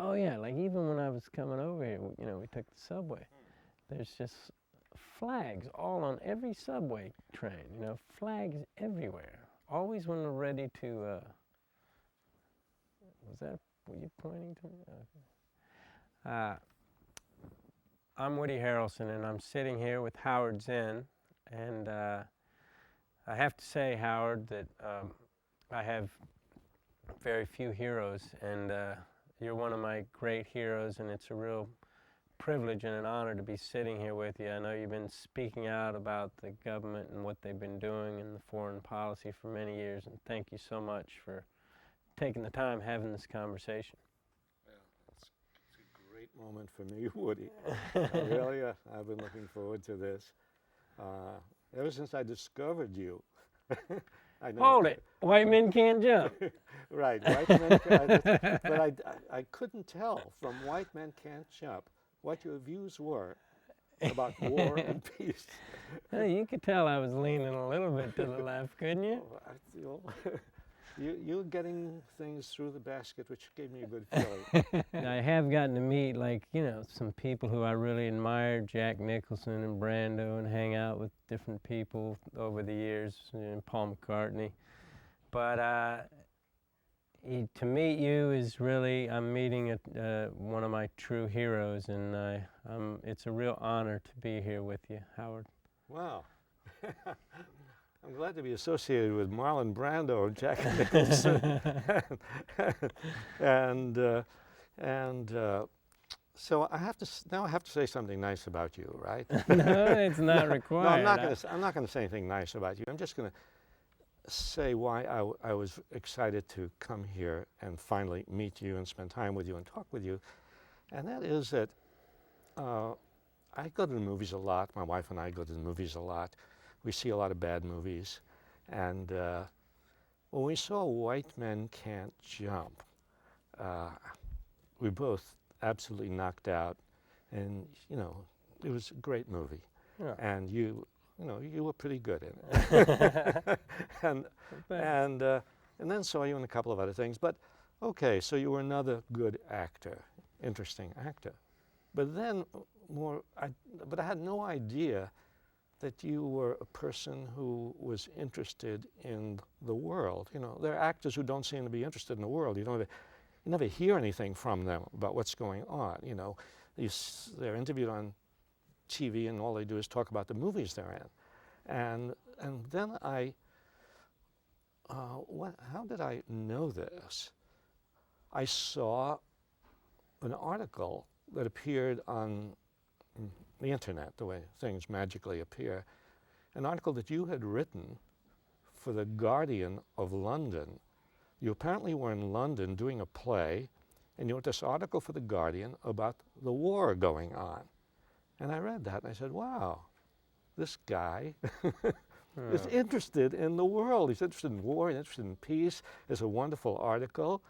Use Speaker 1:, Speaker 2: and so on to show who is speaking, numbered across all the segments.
Speaker 1: Oh yeah, like even when I was coming over here, we took the subway. There's just flags all on every subway train, flags everywhere. Always when we're ready to, were you pointing to me? Okay. I'm Woody Harrelson, and I'm sitting here with Howard Zinn, and I have to say, Howard, that I have very few heroes, and you're one of my great heroes, and it's a real privilege and an honor to be sitting here with you. I know you've been speaking out about the government and what they've been doing in the foreign policy for many years, and thank you so much for taking the time having this conversation.
Speaker 2: Well, it's a great moment for me, Woody. Really, I've been looking forward to this ever since I discovered you. I know.
Speaker 1: Hold it! White men can't jump.
Speaker 2: Right, white men can't. But I couldn't tell from White Men Can't Jump what your views were about war and peace.
Speaker 1: Hey, you could tell I was leaning a little bit to the left, couldn't you?
Speaker 2: You're getting things through the basket, which gave me a good feeling.
Speaker 1: I have gotten to meet, some people who I really admire, Jack Nicholson and Brando, and hang out with different people over the years, Paul McCartney. But to meet you is really, I'm meeting one of my true heroes, and it's a real honor to be here with you, Howard.
Speaker 2: Wow. I'm glad to be associated with Marlon Brando and Jack Nicholson. and so I have to say something nice about you, right?
Speaker 1: No, it's not required.
Speaker 2: No, I'm not going to say anything nice about you. I'm just going to say why I was excited to come here and finally meet you and spend time with you and talk with you. And that is that I go to the movies a lot. My wife and I go to the movies a lot. We see a lot of bad movies. And when we saw White Men Can't Jump, we both absolutely knocked out. And, it was a great movie. Yeah. And you were pretty good in it. and then saw you in a couple of other things. But, okay, so you were another good actor, interesting actor. But then I had no idea that you were a person who was interested in the world. There are actors who don't seem to be interested in the world. You never hear anything from them about what's going on. They're interviewed on TV, and all they do is talk about the movies they're in. And then how did I know this? I saw an article that appeared on the internet, the way things magically appear, an article that you had written for The Guardian of London. You apparently were in London doing a play, and you wrote this article for The Guardian about the war going on. And I read that, and I said, wow, this guy is interested in the world. He's interested in war, he's interested in peace. It's a wonderful article.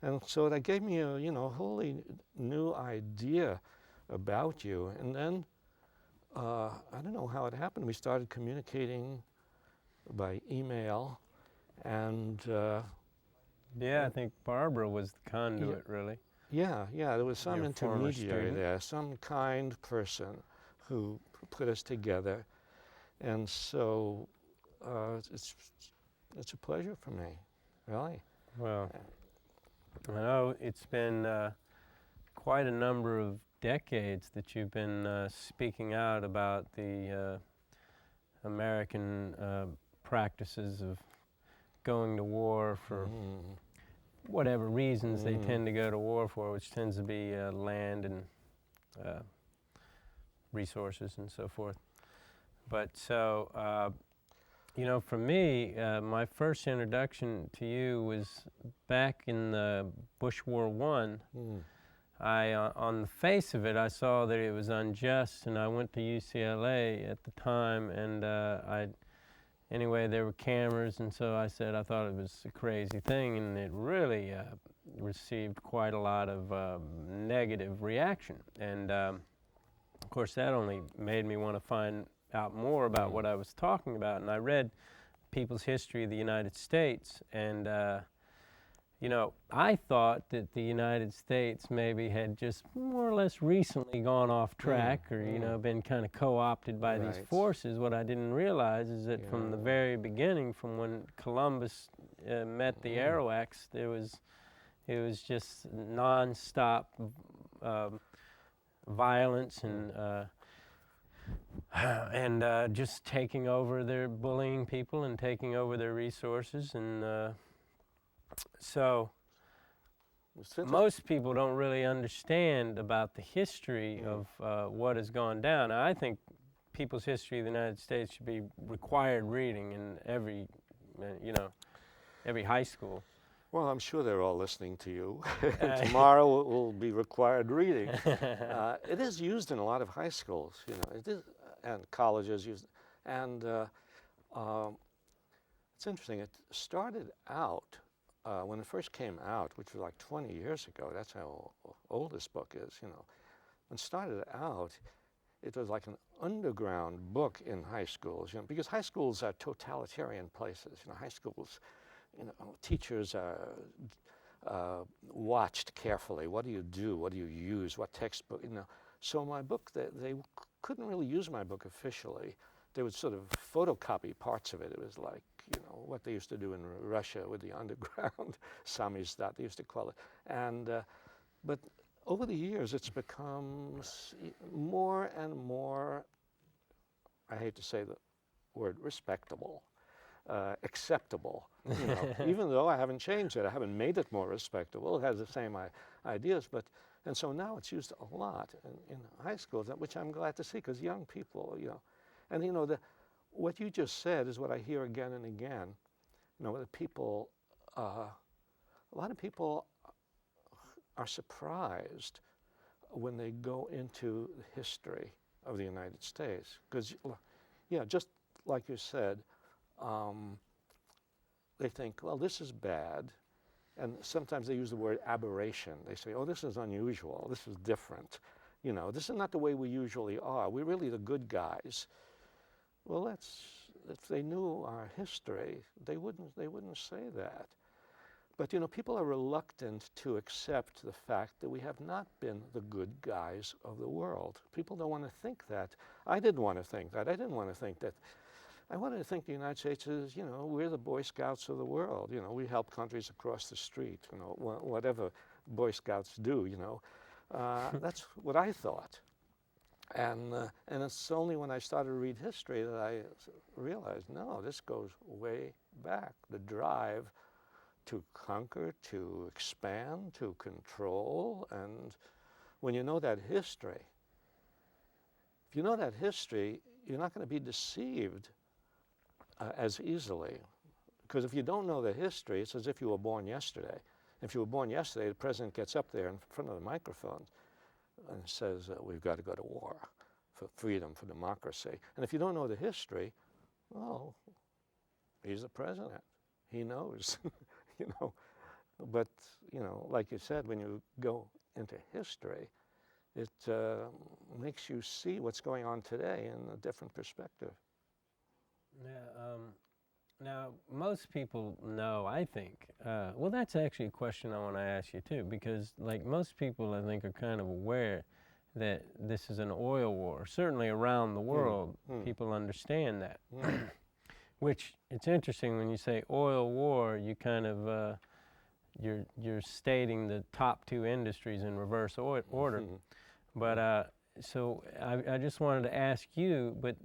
Speaker 2: And so that gave me a wholly new idea about you. And then, I don't know how it happened. We started communicating by email, and
Speaker 1: I think Barbara was the conduit, really.
Speaker 2: Yeah, there was some
Speaker 1: Your
Speaker 2: intermediary there, some kind person who put us together. And so it's a pleasure for me, really.
Speaker 1: Well, I know it's been quite a number of decades that you've been speaking out about the American practices of going to war for whatever reasons they tend to go to war for, which tends to be land and resources and so forth. But so, for me, my first introduction to you was back in the Bush War I. On the face of it, I saw that it was unjust, and I went to UCLA at the time, and anyway, there were cameras, and so I said I thought it was a crazy thing, and it really received quite a lot of negative reaction. And of course, that only made me want to find out more about what I was talking about, and I read People's History of the United States, and you know, I thought that the United States maybe had just more or less recently gone off track or, you know, been kind of co-opted by these
Speaker 2: Right.
Speaker 1: forces. What I didn't realize is that from the
Speaker 2: Yeah.
Speaker 1: very beginning, from when Columbus met the Arawaks, it was just nonstop violence and just taking over their bullying people and taking over their resources and so most people don't really understand about the history of what has gone down. Now, I think people's history of the United States should be required reading in every, you know, every high school.
Speaker 2: Well, I'm sure they're all listening to you. Tomorrow it will be required reading. It is used in a lot of high schools, you know, it is, and colleges use it. And it's interesting, it started out, when it first came out, which was like 20 years ago, that's how old this book is, you know. When it started out, it was like an underground book in high schools, you know, because high schools are totalitarian places, you know, high schools, you know, teachers are watched carefully. What do you do? What do you use? What textbook? You know. So my book, they couldn't really use my book officially. They would sort of photocopy parts of it. It was like, you know, what they used to do in Russia with the underground, samizdat, they used to call it. And but over the years, it's become more and more, I hate to say the word respectable. Acceptable, you know, even though I haven't changed it, I haven't made it more respectable. It has the same ideas, and so now it's used a lot in high schools, which I'm glad to see, because young people, you know, and you know, what you just said is what I hear again and again. You know, the people, a lot of people are surprised when they go into the history of the United States, because, yeah, just like you said. They think, well, this is bad, and sometimes they use the word aberration. They say, oh, this is unusual, this is different, you know, this is not the way we usually are. We're really the good guys. Well, if they knew our history, they wouldn't say that. But you know, people are reluctant to accept the fact that we have not been the good guys of the world. People don't want to think that. I didn't want to think that. I didn't want to think that. I wanted to think the United States is, you know, we're the Boy Scouts of the world. You know, we help countries across the street, you know, whatever Boy Scouts do, you know. That's what I thought. And it's only when I started to read history that I realized, no, this goes way back. The drive to conquer, to expand, to control. And when you know that history, if you know that history, you're not going to be deceived as easily. Because if you don't know the history, it's as if you were born yesterday. If you were born yesterday, the president gets up there in front of the microphone and says, we've got to go to war for freedom, for democracy. And if you don't know the history, well, he's the president. He knows, you know. But, you know, like you said, when you go into history, it makes you see what's going on today in a different perspective.
Speaker 1: Yeah, now, most people know, I think, well, that's actually a question I want to ask you too, because like most people, I think, are kind of aware that this is an oil war. Certainly around the world, people understand that. Which, it's interesting when you say oil war, you kind of, you're stating the top two industries in reverse order. But so I just wanted to ask you, but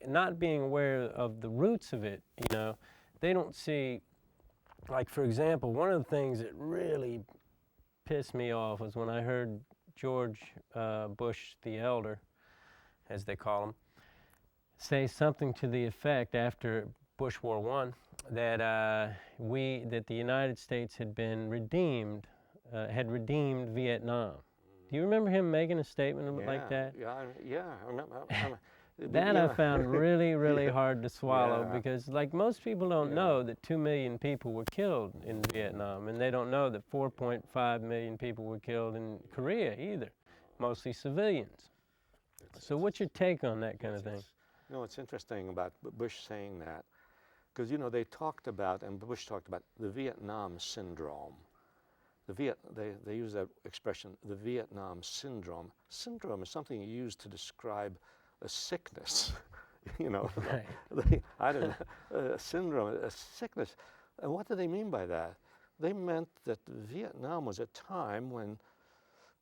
Speaker 1: not being aware of the roots of it, you know, they don't see, like for example, one of the things that really pissed me off was when I heard George Bush the Elder, as they call him, say something to the effect after Bush War I that that the United States had been redeemed, had redeemed Vietnam. Do you remember him making a statement like that?
Speaker 2: Yeah, I remember.
Speaker 1: That I found really, really hard to swallow because, like, most people don't know that 2 million people were killed in Vietnam, and they don't know that 4.5 million people were killed in Korea either, mostly civilians. So what's your take on that kind of thing?
Speaker 2: No, it's interesting about Bush saying that. Because, they talked about, and Bush talked about, the Vietnam syndrome. They use that expression, the Vietnam syndrome. Syndrome is something you use to describe a sickness.
Speaker 1: Right.
Speaker 2: I don't know, a syndrome, a sickness. And what do they mean by that? They meant that Vietnam was a time when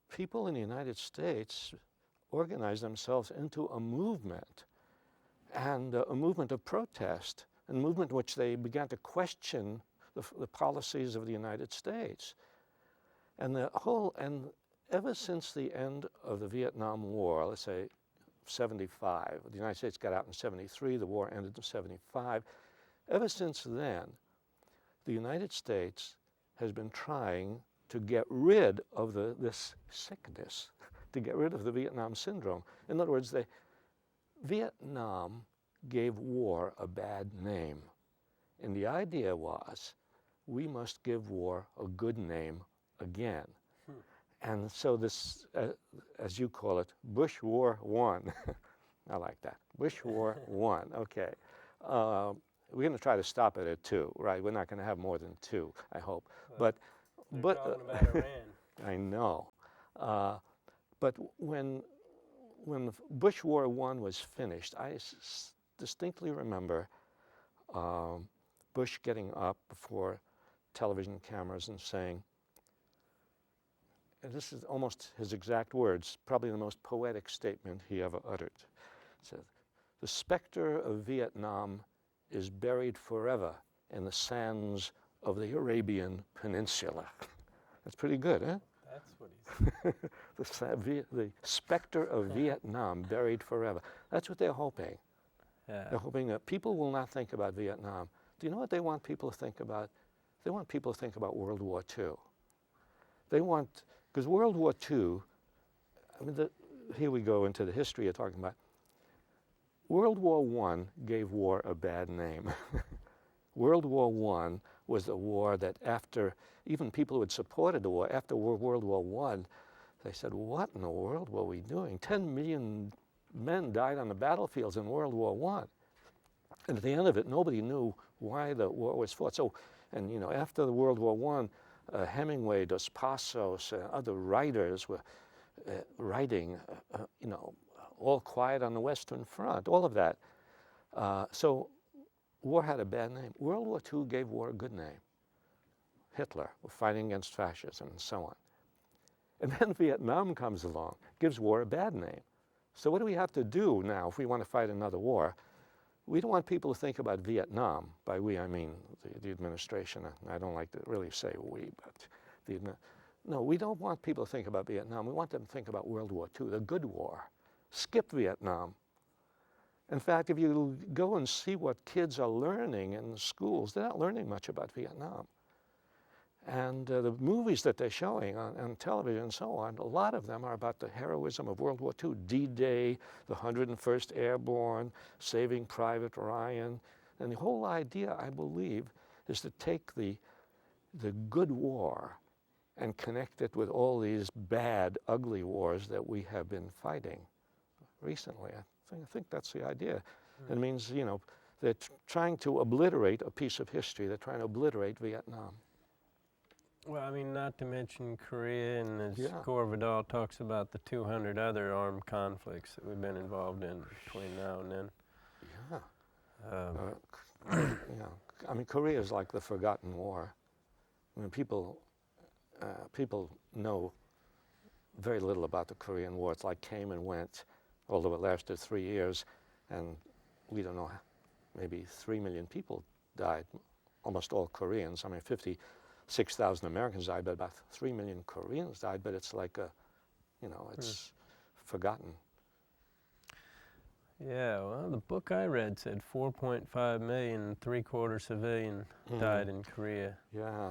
Speaker 2: people in the United States organized themselves into a movement, and a movement of protest, a movement in which they began to question the policies of the United States. And ever since the end of the Vietnam War, let's say 75, the United States got out in 73, the war ended in 75. Ever since then, the United States has been trying to get rid of this sickness, to get rid of the Vietnam syndrome. In other words, Vietnam gave war a bad name. And the idea was, we must give war a good name again. And so this, as you call it, Bush War One. I like that. Bush War One. Okay. We're going to try to stop it at 2, right? We're not going to have more than 2, I hope.
Speaker 1: They're talking about Iran.
Speaker 2: I know. But when Bush War One was finished, I distinctly remember Bush getting up before television cameras and saying, and this is almost his exact words, probably the most poetic statement he ever uttered. He said, "The specter of Vietnam is buried forever in the sands of the Arabian Peninsula." That's pretty good, huh?
Speaker 1: That's what he said.
Speaker 2: The specter of Vietnam buried forever. That's what they're hoping.
Speaker 1: Yeah.
Speaker 2: They're hoping that people will not think about Vietnam. Do you know what they want people to think about? They want people to think about World War II. They want, because World War II, I mean, here we go into the history you're talking about. World War I gave war a bad name. World War I was a war that after, even people who had supported the war, after World War I, they said, what in the world were we doing? 10 million men died on the battlefields in World War I. And at the end of it, nobody knew why the war was fought. So, and after the World War I, Hemingway, Dos Passos, other writers were writing, All Quiet on the Western Front, all of that. So war had a bad name. World War II gave war a good name. Hitler, fighting against fascism and so on. And then Vietnam comes along, gives war a bad name. So what do we have to do now if we want to fight another war? We don't want people to think about Vietnam. By we, I mean the administration. I don't like to really say we, but no, we don't want people to think about Vietnam. We want them to think about World War II, the good war. Skip Vietnam. In fact, if you go and see what kids are learning in the schools, they're not learning much about Vietnam. And the movies that they're showing on television and so on, a lot of them are about the heroism of World War II. D-Day, the 101st Airborne, Saving Private Ryan. And the whole idea, I believe, is to take the good war and connect it with all these bad, ugly wars that we have been fighting recently. I think that's the idea. It means, they're trying to obliterate a piece of history. They're trying to obliterate Vietnam.
Speaker 1: Well, I mean, not to mention Korea, and as Gore Vidal talks about the 200 other armed conflicts that we've been involved in between now and then.
Speaker 2: Yeah. I mean, Korea is like the forgotten war. I mean, people know very little about the Korean War. It's like came and went, although it lasted 3 years, and we don't know, maybe 3 million people died, almost all Koreans. I mean, 56,000 Americans died, but about 3 million Koreans died, but it's like it's forgotten.
Speaker 1: Yeah, well, the book I read said 4.5 million, 3/4 civilian died in Korea.
Speaker 2: Yeah.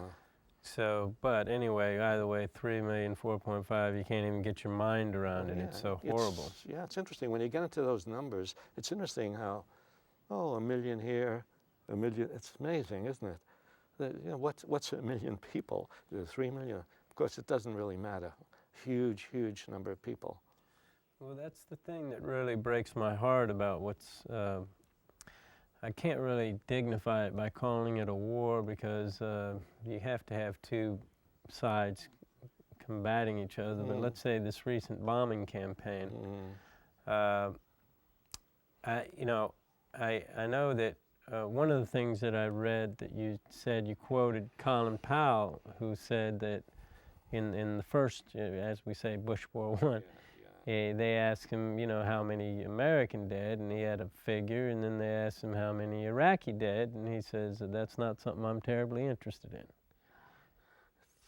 Speaker 1: So, but anyway, either way, 3 million, 4.5, you can't even get your mind around it.
Speaker 2: Yeah.
Speaker 1: It's so horrible.
Speaker 2: It's interesting. When you get into those numbers, it's interesting how, 1 million here, 1 million, it's amazing, isn't it? What's 1 million people? 3 million? Of course, it doesn't really matter. Huge, huge number of people.
Speaker 1: Well, that's the thing that really breaks my heart about what's I can't really dignify it by calling it a war because you have to have two sides combating each other. But let's say this recent bombing campaign. You know, I know that one of the things that I read that you said, you quoted Colin Powell, who said that in the first, as we say, Bush War I, they asked him, you know, how many American dead, and he had a figure, and then they asked him how many Iraqi dead, and he says that's not something I'm terribly interested in.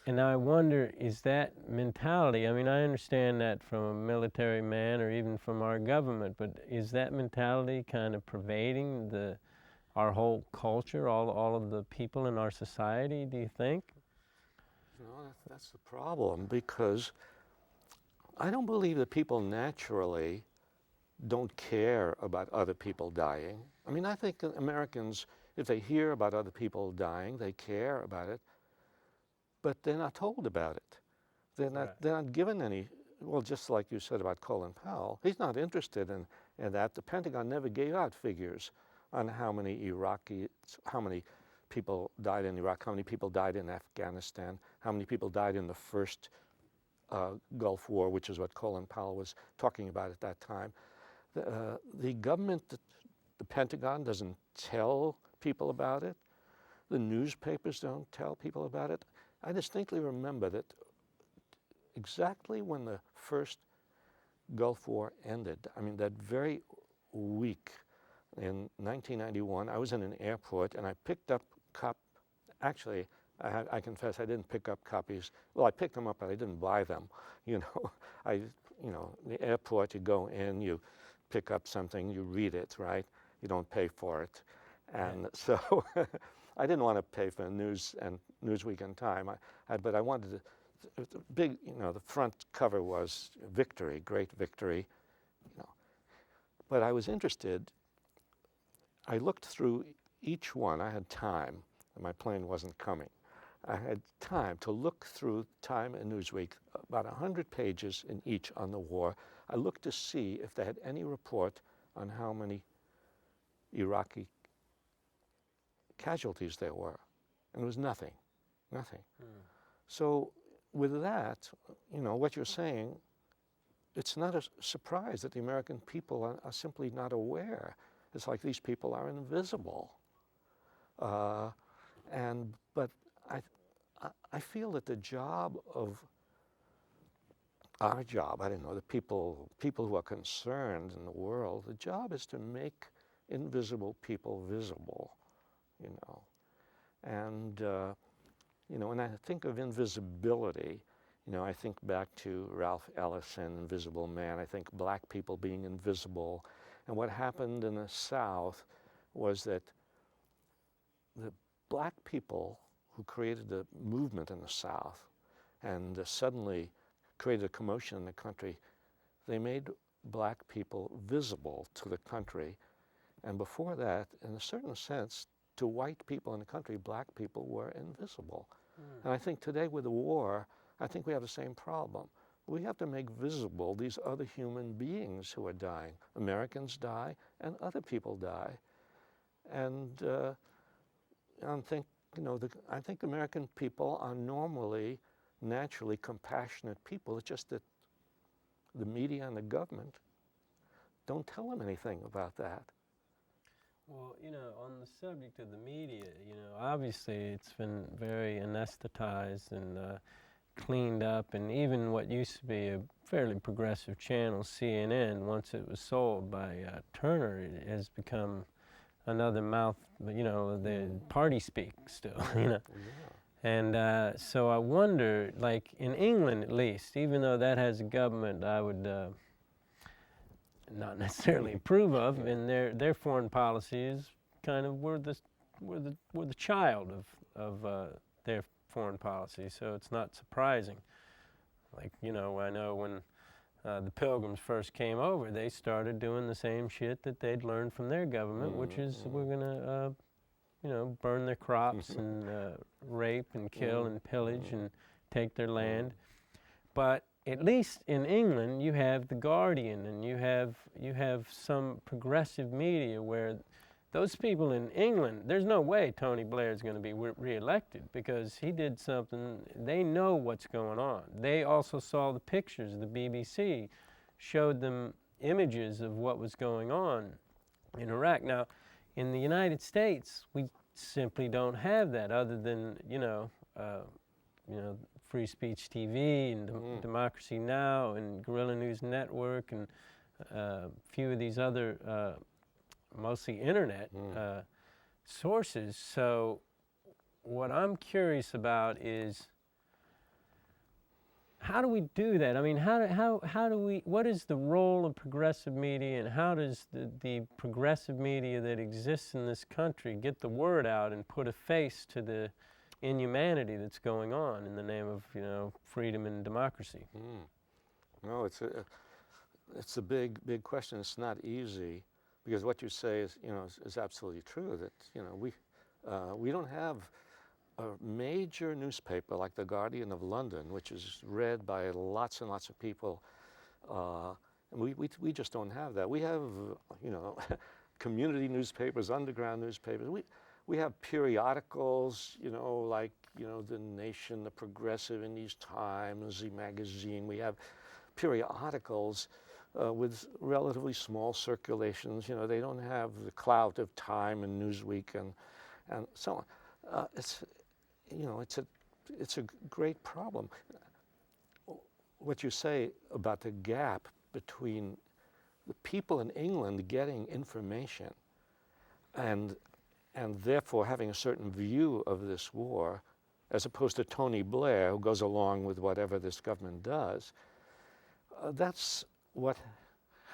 Speaker 1: And I wonder, is that mentality, I mean, I understand that from a military man or even from our government, but is that mentality kind of pervading our whole culture, all of the people in our society, do you think?
Speaker 2: You know, that's the problem, because I don't believe that people naturally don't care about other people dying. I mean, I think Americans, if they hear about other people dying, they care about it, but they're not told about it. They're not given any, well, just like you said about Colin Powell, he's not interested in that. The Pentagon never gave out figures on how many Iraqis, how many people died in Iraq, how many people died in Afghanistan, how many people died in the first Gulf War, which is what Colin Powell was talking about at that time. The government, the Pentagon doesn't tell people about it. The newspapers don't tell people about it. I distinctly remember that exactly when the first Gulf War ended, I mean, that very week in 1991, I was in an airport and I picked up actually, I confess I didn't pick up copies. Well, I picked them up, but I didn't buy them. You know, the airport, you go in, you pick up something, you read it, right? You don't pay for it. And so I didn't want to pay for news and Newsweek and Time, but I wanted to, big, you know, the front cover was victory, great victory, you know. But I was interested. I looked through each one. I had time, and my plane wasn't coming. I had time to look through Time and Newsweek, about 100 pages in each on the war. I looked to see if they had any report on how many Iraqi casualties there were. And there was nothing. So with that, you know, what you're saying, it's not a surprise that the American people are simply not aware. It's like these people are invisible. But I feel that the job of our job, I don't know, the people who are concerned in the world, the job is to make invisible people visible, you know. And, you know, when I think of invisibility, you know, I think back to Ralph Ellison, Invisible Man. I think black people being invisible. And what happened in the South was that the black people who created the movement in the South and suddenly created a commotion in the country, they made black people visible to the country. And before that, in a certain sense, to white people in the country, black people were invisible. And I think today with the war, I think we have the same problem. We have to make visible these other human beings who are dying. Americans die and other people die. And I think, you know, I think American people are normally, naturally compassionate people. It's just that the media and the government don't tell them anything about that.
Speaker 1: Well, you know, on the subject of the media, you know, obviously it's been very anesthetized and cleaned up, and even what used to be a fairly progressive channel, CNN, once it was sold by Turner, it has become another mouth, you know, the party speak still, you know. And so I wonder, like in England at least, even though that has a government I would not necessarily approve of, and their foreign policy is kind of we're the child of their foreign policy, so it's not surprising. Like, you know, I know when the Pilgrims first came over, they started doing the same shit that they'd learned from their government, which is we're gonna, you know, burn their crops and rape and kill and pillage and take their land. But at least in England, you have The Guardian, and you have some progressive media where those people in England, there's no way Tony Blair is going to be reelected because he did something. They know what's going on. They also saw the pictures. The BBC showed them images of what was going on in Iraq. Now, in the United States, we simply don't have that, other than Free Speech TV and Democracy Now! And Guerrilla News Network and a few of these other mostly internet sources. So what I'm curious about is, how do we do that? I mean, how do we, what is the role of progressive media, and how does the progressive media that exists in this country get the word out and put a face to the inhumanity that's going on in the name of, freedom and democracy?
Speaker 2: No, it's a big question. It's not easy, because what you say is absolutely true, that, we don't have a major newspaper like the Guardian of London, which is read by lots and lots of people. And we just don't have that. We have, community newspapers, underground newspapers. We have periodicals, like, The Nation, The Progressive, in these Times, the magazine. We have periodicals with relatively small circulations. They don't have the clout of Time and Newsweek and so on. It's a great problem. What you say about the gap between the people in England getting information and therefore having a certain view of this war, as opposed to Tony Blair, who goes along with whatever this government does, that's what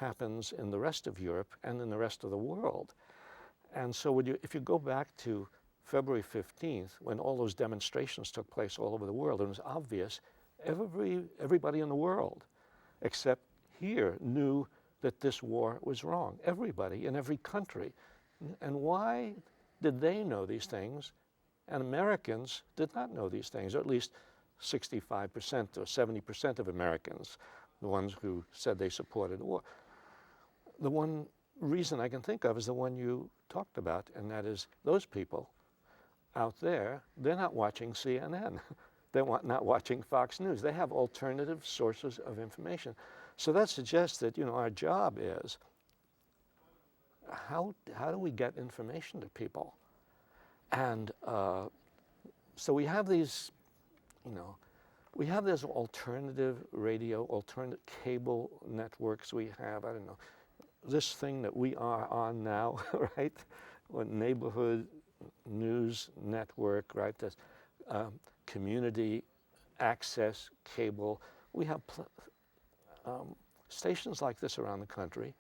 Speaker 2: happens in the rest of Europe and in the rest of the world. And so if you go back to February 15th, when all those demonstrations took place all over the world, it was obvious everybody in the world, except here, knew that this war was wrong. Everybody in every country. And why did they know these things and Americans did not know these things? Or at least 65% or 70% of Americans, the ones who said they supported the war. The one reason I can think of is the one you talked about, and that is those people out there, they're not watching CNN. They're not watching Fox News. They have alternative sources of information. So that suggests that, our job is, how do we get information to people? And so we have these, we have this alternative radio, alternative cable networks. We have, this thing that we are on now, right? Neighborhood news network, right? This community access cable. We have stations like this around the country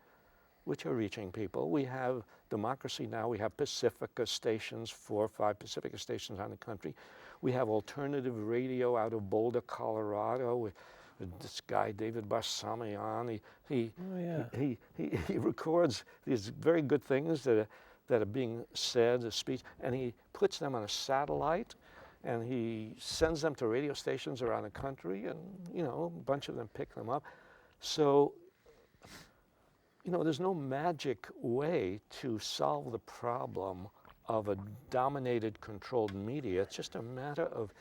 Speaker 2: which are reaching people. We have Democracy Now! We have Pacifica stations, 4 or 5 Pacifica stations around the country. We have alternative radio out of Boulder, Colorado, with this guy, David Barsamian. He records these very good things that are being said, a speech, and he puts them on a satellite, and he sends them to radio stations around the country, and, a bunch of them pick them up. So, there's no magic way to solve the problem of a dominated, controlled media. It's just a matter of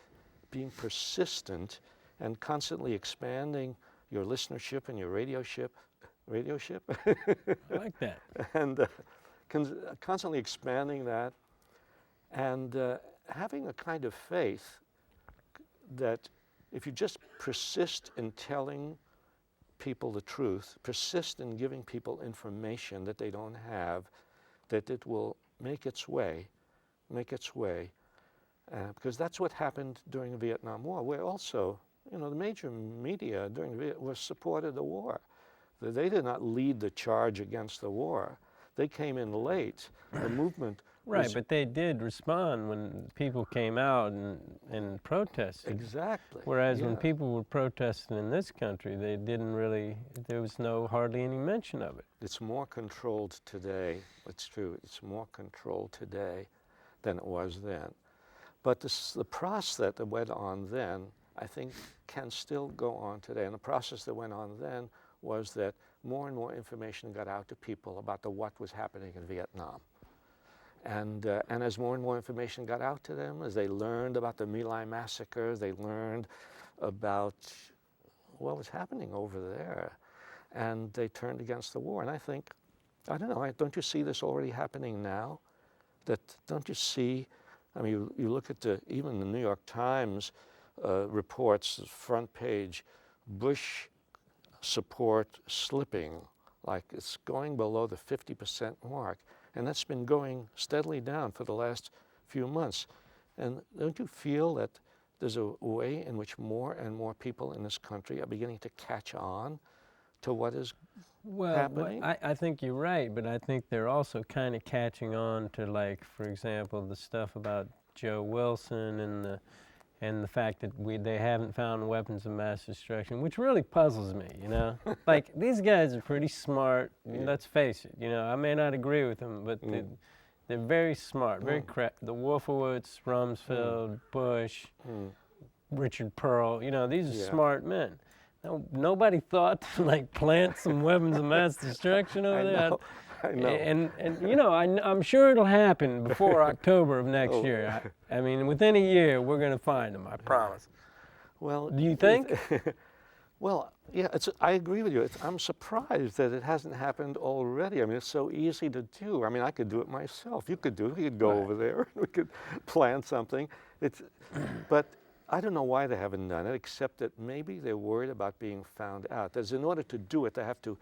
Speaker 2: being persistent and constantly expanding your listenership and your radioship.
Speaker 1: I like that.
Speaker 2: And constantly expanding that, and having a kind of faith that if you just persist in telling people the truth, persist in giving people information that they don't have, that it will make its way, because that's what happened during the Vietnam War, where also, the major media during the Vietnam War supported the war. They did not lead the charge against the war. They came in late. The movement
Speaker 1: Right, but they did respond when people came out and protested.
Speaker 2: Exactly.
Speaker 1: Whereas when people were protesting in this country, they didn't really, there was hardly any mention of it.
Speaker 2: It's more controlled today. It's true. It's more controlled today than it was then. But the process that went on then, I think, can still go on today. And the process that went on then was that more and more information got out to people about what was happening in Vietnam. And as more and more information got out to them, as they learned about the My Lai massacre, they learned about what was happening over there, and they turned against the war. And I think, I don't know, don't you see this already happening now? Don't you see, I mean, you look at even the New York Times reports, front page, Bush support slipping, like it's going below the 50% mark. And that's been going steadily down for the last few months. And don't you feel that there's a way in which more and more people in this country are beginning to catch on to what is happening?
Speaker 1: I think you're right, but I think they're also kind of catching on to, like, for example, the stuff about Joe Wilson and the fact that they haven't found weapons of mass destruction, which really puzzles me, you know? Like, these guys are pretty smart, let's face it, you know, I may not agree with them, but they're very smart, very the Wolfowitz, Rumsfeld, Bush, Richard Pearl, you know, these are smart men. Nobody thought to, like, plant some weapons of mass destruction over there.
Speaker 2: I know.
Speaker 1: And you know, I'm sure it'll happen before October of next year. I mean, within a year, we're going to find them, I promise.
Speaker 2: Well,
Speaker 1: do you think?
Speaker 2: Well, yeah, I agree with you. I'm surprised that it hasn't happened already. I mean, it's so easy to do. I mean, I could do it myself. You could do it. We could go over there. We could plan something. But I don't know why they haven't done it, except that maybe they're worried about being found out. That in order to do it, they have to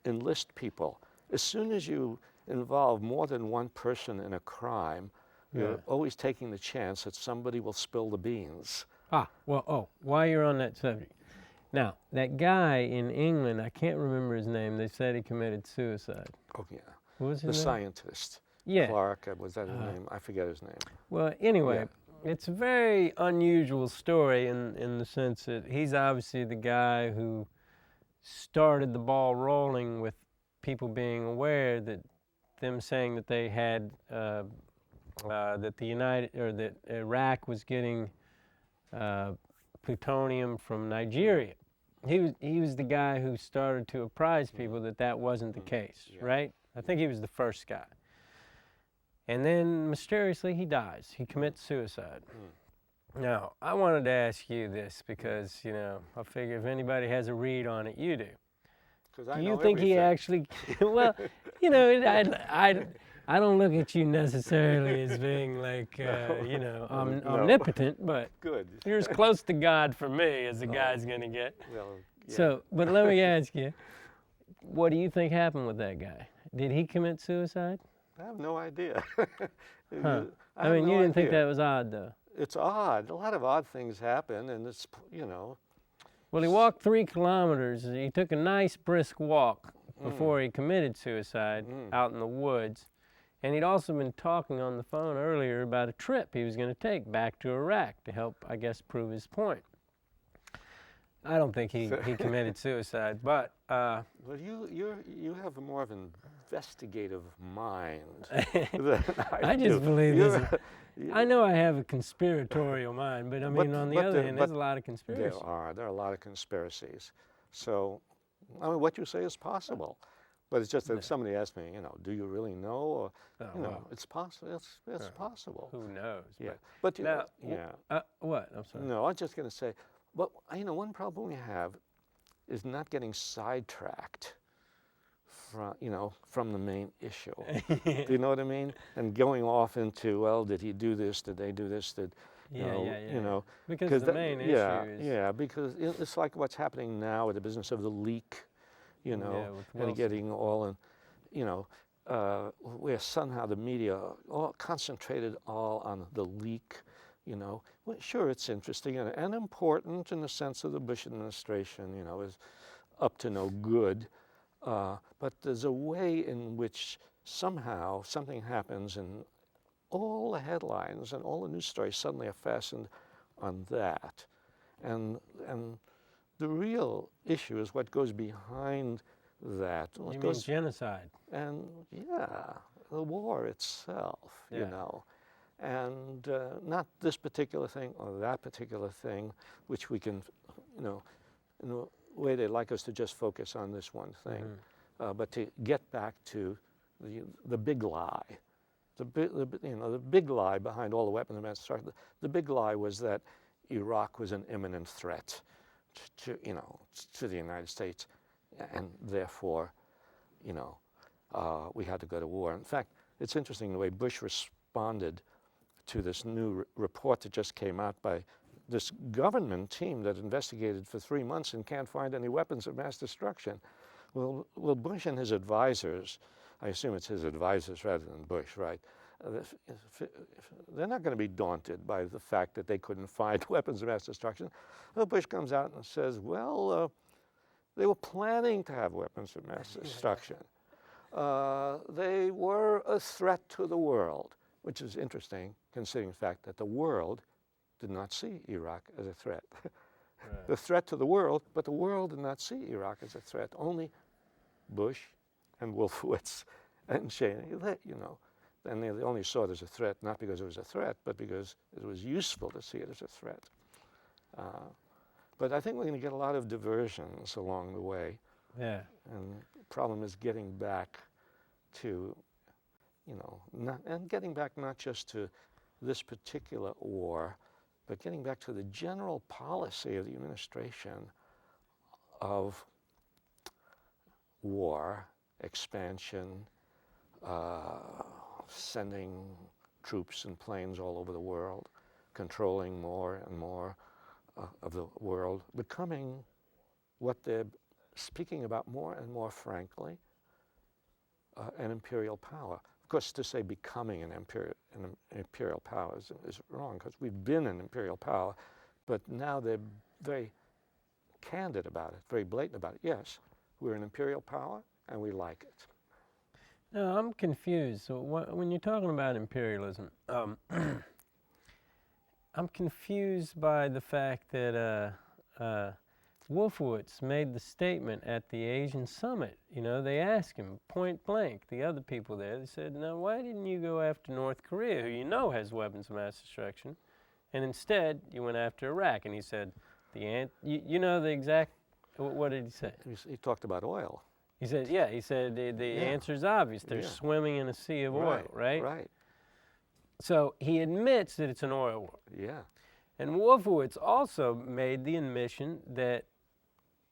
Speaker 2: enlist people. As soon as you involve more than one person in a crime, you're always taking the chance that somebody will spill the beans.
Speaker 1: While you're on that subject. Now, that guy in England, I can't remember his name, they said he committed suicide.
Speaker 2: Oh, yeah.
Speaker 1: What was his name?
Speaker 2: The scientist.
Speaker 1: Yeah.
Speaker 2: Clark, was that his name? I forget his name.
Speaker 1: Well, anyway, it's a very unusual story in the sense that he's obviously the guy who started the ball rolling with people being aware that them saying that they had that Iraq was getting plutonium from Nigeria. He was the guy who started to apprise people that that wasn't the case, right? I think he was the first guy. And then mysteriously he dies. He commits suicide. Now, I wanted to ask you this because, you know, I figure if anybody has a read on it, you do. Do you think he actually, well, you know, I don't look at you necessarily as being like, you know, omnipotent, but you're as close to God for me as a guy's going to get.
Speaker 2: Well,
Speaker 1: So, but let me ask you, what do you think happened with that guy? Did he commit suicide?
Speaker 2: I have no idea.
Speaker 1: I mean, you didn't think that was odd, though?
Speaker 2: It's odd. A lot of odd things happen, and it's, you know.
Speaker 1: Well, he walked 3 kilometers. He took a nice brisk walk before he committed suicide out in the woods. And he'd also been talking on the phone earlier about a trip he was going to take back to Iraq to help, I guess, prove his point. I don't think he committed suicide, but...
Speaker 2: well, you have more of an investigative mind than
Speaker 1: I just believe this. I know I have a conspiratorial mind, but I mean, on the other hand, there's a lot of conspiracies.
Speaker 2: There are a lot of conspiracies. So, I mean, what you say is possible. But it's just that if somebody asked me, you know, do you really know? Or, you know, it's possible. It's possible.
Speaker 1: Who knows?
Speaker 2: Yeah. But
Speaker 1: now,
Speaker 2: what?
Speaker 1: I'm sorry.
Speaker 2: No, I was just going to say, well, you know, one problem we have is not getting sidetracked from the main issue. Do you know what I mean? And going off into, well, did he do this? Did they do this? You know,
Speaker 1: because the main issue is...
Speaker 2: Yeah, because it's like what's happening now with the business of the leak, you know, and getting all in, you know, where somehow the media all concentrated all on the leak, you know. Well, sure, it's interesting and important in the sense of the Bush administration, you know, is up to no good. But there's a way in which somehow something happens and all the headlines and all the news stories suddenly are fastened on that. And the real issue is what goes behind that.
Speaker 1: You mean genocide?
Speaker 2: And the war itself, you know. And not this particular thing or that particular thing, which we can, you know, in a way they'd like us to just focus on this one thing, but to get back to the big lie, the big lie behind all the weapons of mass destruction, the big lie was that Iraq was an imminent threat to the United States, and therefore, we had to go to war. In fact, it's interesting the way Bush responded to this new report that just came out by this government team that investigated for 3 months and can't find any weapons of mass destruction. Well, Bush and his advisors, I assume it's his advisors rather than Bush, right? They're not going to be daunted by the fact that they couldn't find weapons of mass destruction. Well, Bush comes out and says, well, they were planning to have weapons of mass destruction. They were a threat to the world, which is interesting considering the fact that the world did not see Iraq as a threat. Right. The threat to the world, but the world did not see Iraq as a threat. Only Bush and Wolfowitz and Cheney, and they only saw it as a threat, not because it was a threat, but because it was useful to see it as a threat. But I think we're going to get a lot of diversions along the way.
Speaker 1: Yeah.
Speaker 2: And the problem is getting back to, getting back not just to this particular war, but getting back to the general policy of the administration of war, expansion, sending troops and planes all over the world, controlling more and more of the world, becoming what they're speaking about more and more frankly, an imperial power. Of course, to say becoming an imperial power is wrong, because we've been an imperial power, but now they're very candid about it, very blatant about it. Yes, we're an imperial power, and we like it.
Speaker 1: No, I'm confused. So when you're talking about imperialism, I'm confused by the fact that Wolfowitz made the statement at the Asian summit. They asked him point blank, the other people there, they said, "Now, why didn't you go after North Korea, who has weapons of mass destruction, and instead you went after Iraq?" And he said, the exact, what did he say?
Speaker 2: He talked about oil.
Speaker 1: He said, the answer's obvious. They're swimming in a sea of oil, right?
Speaker 2: Right.
Speaker 1: So he admits that it's an oil war.
Speaker 2: Yeah.
Speaker 1: And Wolfowitz also made the admission that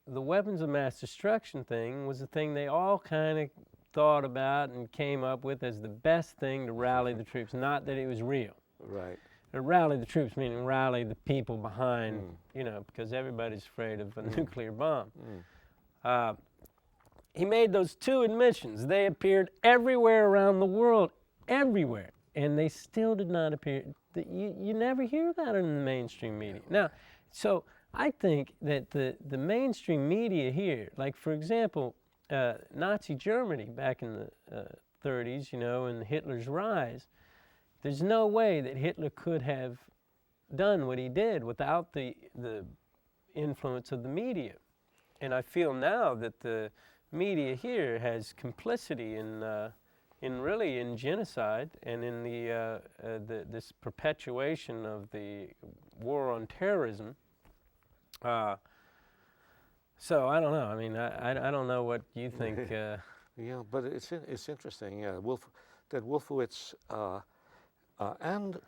Speaker 1: the weapons of mass destruction thing was the thing they all kind of thought about and came up with as the best thing to rally the troops, not that it was real.
Speaker 2: Right.
Speaker 1: To rally the troops, meaning rally the people behind, because everybody's afraid of a nuclear bomb. He made those two admissions. They appeared everywhere around the world, everywhere, and they still did not appear. You never hear about it in the mainstream media. Now, so I think that the mainstream media here, like for example, Nazi Germany back in the 30s, and Hitler's rise, there's no way that Hitler could have done what he did without the influence of the media. And I feel now that the media here has complicity in genocide and in this perpetuation of the war on terrorism. So I don't know. I mean, I don't know what you think.
Speaker 2: Yeah, but it's interesting. Yeah, that Wolfowitz and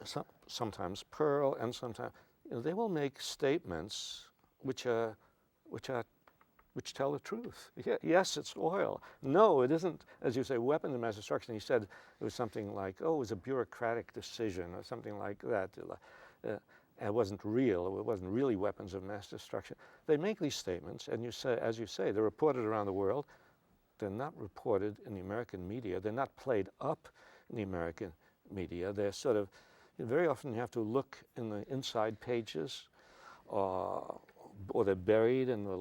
Speaker 2: sometimes Pearl and sometimes they will make statements which tell the truth. Yes, it's oil. No, it isn't, as you say, weapons of mass destruction. He said it was something like, it was a bureaucratic decision or something like that. It wasn't real. It wasn't really weapons of mass destruction. They make these statements, and as you say, they're reported around the world. They're not reported in the American media. They're not played up in the American media. They're sort of, very often you have to look in the inside pages, or they're buried in the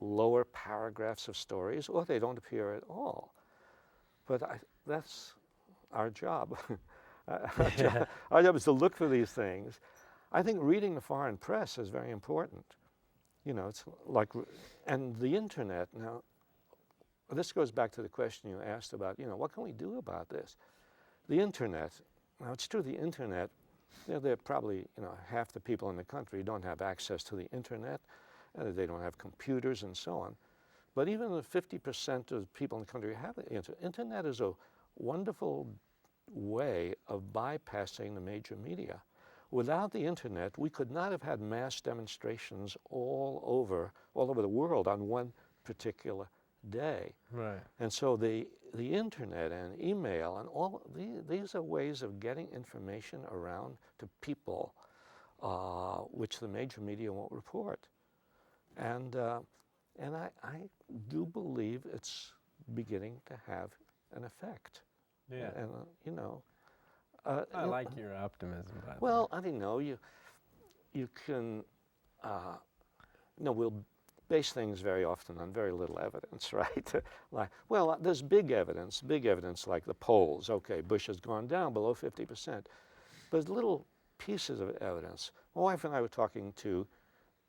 Speaker 2: lower paragraphs of stories, or they don't appear at all. But that's our job. Our job is to look for these things. I think reading the foreign press is very important. It's like, and the internet, now, this goes back to the question you asked about, what can we do about this? The internet, now it's true the internet, there are probably, half the people in the country don't have access to the internet. They don't have computers and so on. But even the 50% of people in the country have the internet. Internet is a wonderful way of bypassing the major media. Without the internet, we could not have had mass demonstrations all over the world on one particular day.
Speaker 1: Right.
Speaker 2: And so the internet and email and all these are ways of getting information around to people, which the major media won't report. And I do believe it's beginning to have an effect.
Speaker 1: Yeah.
Speaker 2: And you know.
Speaker 1: I like your optimism, by the way.
Speaker 2: Well, I don't know. You can. We'll base things very often on very little evidence, right? Like, well, there's big evidence like the polls. Okay, Bush has gone down below 50%. But little pieces of evidence. My wife and I were talking to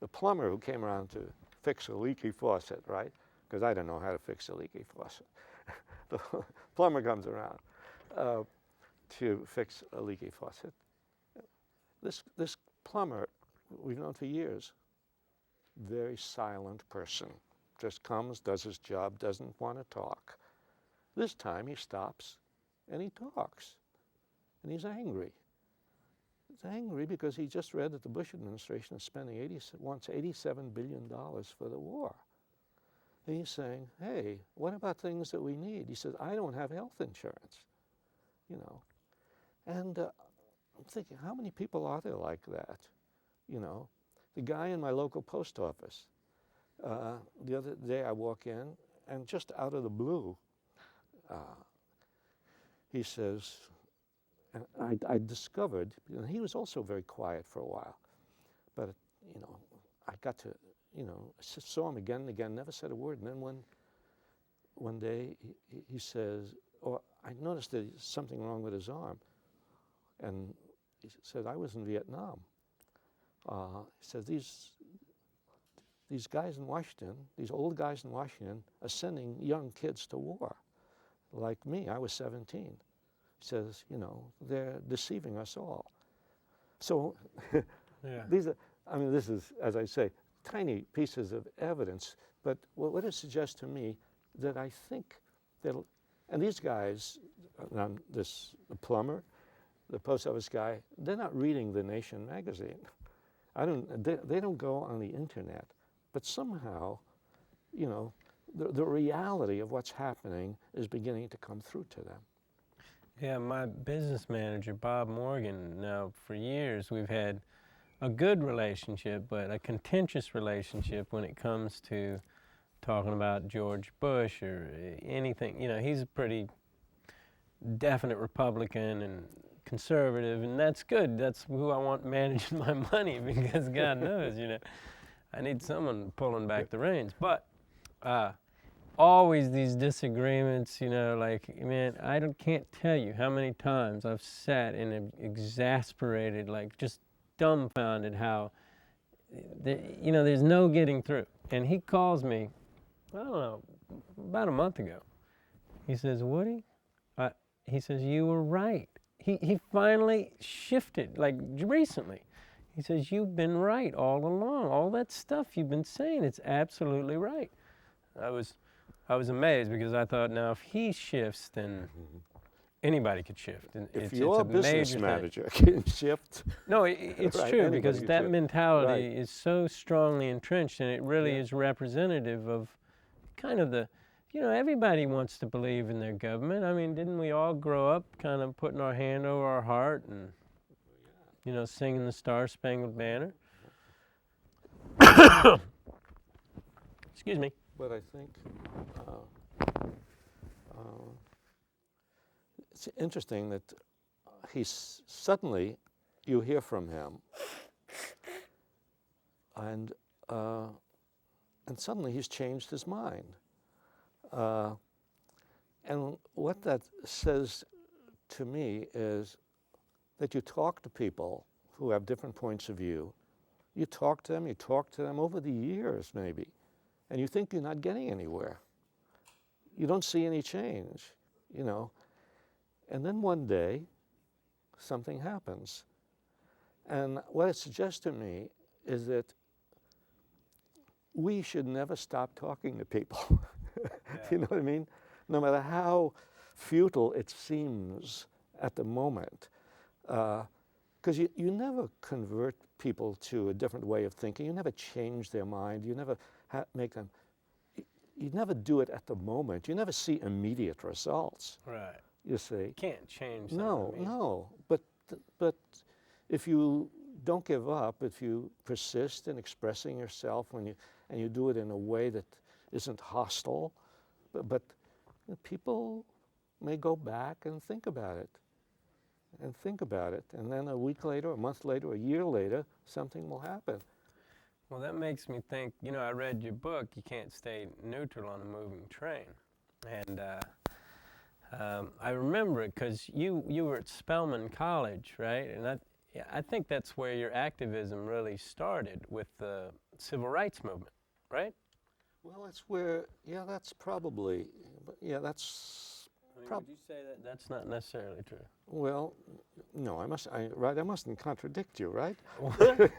Speaker 2: the plumber who came around to fix a leaky faucet, right? Because I don't know how to fix a leaky faucet. The plumber comes around to fix a leaky faucet. This plumber, we've known for years, very silent person. Just comes, does his job, doesn't want to talk. This time he stops and he talks. And he's angry. He's angry because he just read that the Bush administration is spending wants $87 billion for the war. And he's saying, hey, what about things that we need? He says, I don't have health insurance, you know. And I'm thinking, how many people are there like that? You know, the guy in my local post office, the other day I walk in, and just out of the blue, he says, and I discovered, you know, he was also very quiet for a while, but, you know, I got to, you know, saw him again and again, never said a word, and then one day he says, I noticed that there's something wrong with his arm. And he said, I was in Vietnam. He said, these guys in Washington, these old guys in Washington are sending young kids to war. Like me, I was 17. He says, you know, they're deceiving us all. So
Speaker 1: Yeah.
Speaker 2: this is, as I say, tiny pieces of evidence, but what it suggests to me that I think that, and these guys, the plumber, the post office guy, they're not reading The Nation magazine. They don't go on the internet, but somehow, you know, the reality of what's happening is beginning to come through to them.
Speaker 1: Yeah, my business manager, Bob Morgan, now for years we've had a good relationship, but a contentious relationship when it comes to talking about George Bush or anything. You know, he's a pretty definite Republican and conservative, and that's good. That's who I want managing my money, because God knows, you know, I need someone pulling back the reins. But always these disagreements, you know, like, man, can't tell you how many times I've sat and exasperated, like just dumbfounded how, you know, there's no getting through. And he calls me, I don't know, about a month ago. He says, Woody, he says, you were right. He finally shifted, like recently. He says, you've been right all along. All that stuff you've been saying, it's absolutely right. I was amazed, because I thought, now if he shifts, then anybody could shift. And
Speaker 2: If
Speaker 1: it's
Speaker 2: your
Speaker 1: a
Speaker 2: business
Speaker 1: major
Speaker 2: manager can shift.
Speaker 1: No, it's
Speaker 2: right,
Speaker 1: true, because that
Speaker 2: should.
Speaker 1: mentality
Speaker 2: Right.
Speaker 1: is so strongly entrenched, and it really
Speaker 2: Yeah.
Speaker 1: is representative of kind of the, you know, everybody wants to believe in their government. I mean, didn't we all grow up kind of putting our hand over our heart and, you know, singing the Star-Spangled Banner? Excuse me.
Speaker 2: But I think it's interesting that suddenly you hear from him, and suddenly he's changed his mind. And what that says to me is that you talk to people who have different points of view. You talk to them over the years maybe, and you think you're not getting anywhere. You don't see any change, you know. And then one day, something happens. And what it suggests to me is that we should never stop talking to people. You know what I mean? No matter how futile it seems at the moment. Because you never convert people to a different way of thinking. You never change their mind. You never make them, you never do it at the moment. You never see immediate results.
Speaker 1: Right.
Speaker 2: You see.
Speaker 1: Can't change.
Speaker 2: No, no. But if you don't give up, if you persist in expressing yourself and you do it in a way that isn't hostile, but people may go back and think about it. And then a week later, a month later, a year later, something will happen.
Speaker 1: Well, that makes me think, I read your book, You Can't Stay Neutral on a Moving Train. And I remember it because you were at Spelman College, right? And I think that's where your activism really started with the civil rights movement, right?
Speaker 2: Well, that's where, that's probably, that's...
Speaker 1: would you say that that's not necessarily true?
Speaker 2: Well, no, I mustn't contradict you, right?
Speaker 1: What?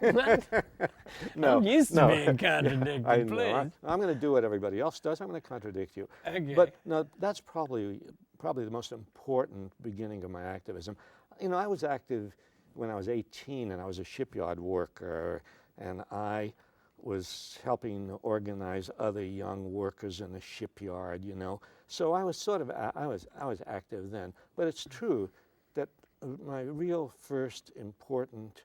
Speaker 2: No,
Speaker 1: I'm used to being contradicted,
Speaker 2: I
Speaker 1: please.
Speaker 2: know. I'm going to do what everybody else does. I'm going to contradict you.
Speaker 1: Okay.
Speaker 2: But no, that's probably the most important beginning of my activism. I was active when I was 18, and I was a shipyard worker, and I was helping organize other young workers in the shipyard, So I was I was active then. But it's true that my real first important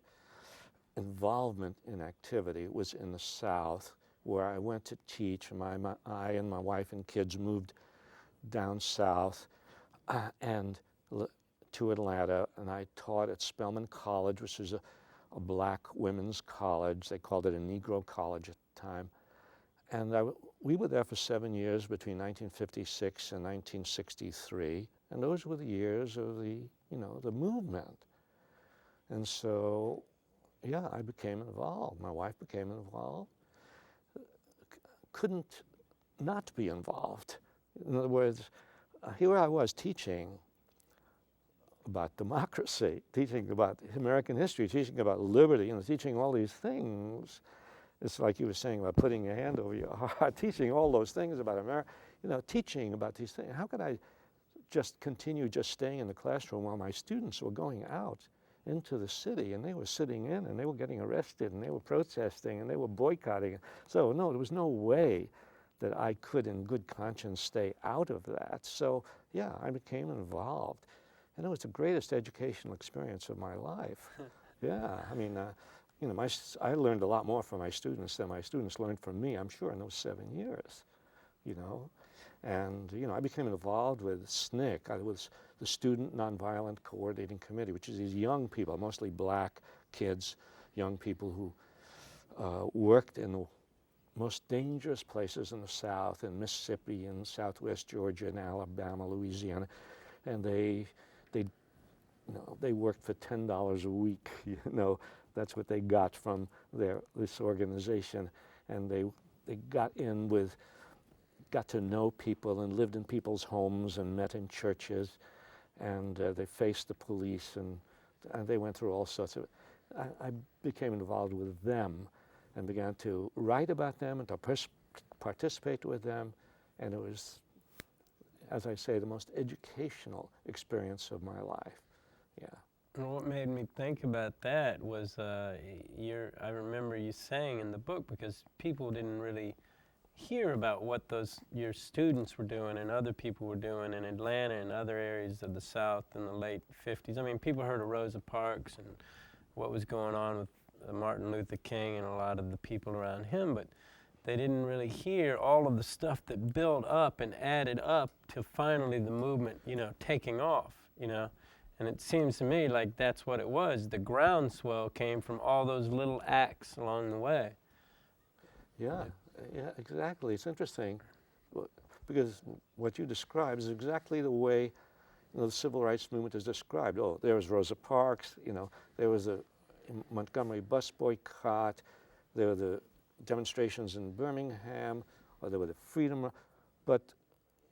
Speaker 2: involvement in activity was in the South, where I went to teach. I and my wife and kids moved down south and to Atlanta, and I taught at Spelman College, which is a black women's college. They called it a Negro college at the time. And we were there for 7 years between 1956 and 1963. And those were the years of the movement. And so, I became involved. My wife became involved. Couldn't not be involved. In other words, here I was teaching about democracy, teaching about American history, teaching about liberty, teaching all these things. It's like you were saying about putting your hand over your heart, teaching all those things about America, teaching about these things. How could I just continue staying in the classroom while my students were going out into the city, and they were sitting in, and they were getting arrested, and they were protesting, and they were boycotting. So no, there was no way that I could in good conscience stay out of that. So I became involved. And it was the greatest educational experience of my life. I learned a lot more from my students than my students learned from me, I'm sure, in those 7 years, And, I became involved with SNCC. I was the Student Nonviolent Coordinating Committee, which is these young people, mostly black kids, young people who worked in the most dangerous places in the South, in Mississippi, in Southwest Georgia, in Alabama, Louisiana. And they worked for $10 a week, That's what they got from this organization. And they got to know people and lived in people's homes and met in churches. And they faced the police and they went through all sorts of... I became involved with them and began to write about them and to participate with them. And it was, as I say, the most educational experience of my life.
Speaker 1: And what made me think about that was I remember you saying in the book, because people didn't really hear about what your students were doing and other people were doing in Atlanta and other areas of the South in the late 50s. I mean, people heard of Rosa Parks and what was going on with Martin Luther King and a lot of the people around him, but they didn't really hear all of the stuff that built up and added up to finally the movement, taking off, And it seems to me like that's what it was. The groundswell came from all those little acts along the way.
Speaker 2: Yeah, exactly. It's interesting because what you describe is exactly the way the civil rights movement is described. Oh, there was Rosa Parks, there was a Montgomery bus boycott, there were the demonstrations in Birmingham, or there were the freedom. But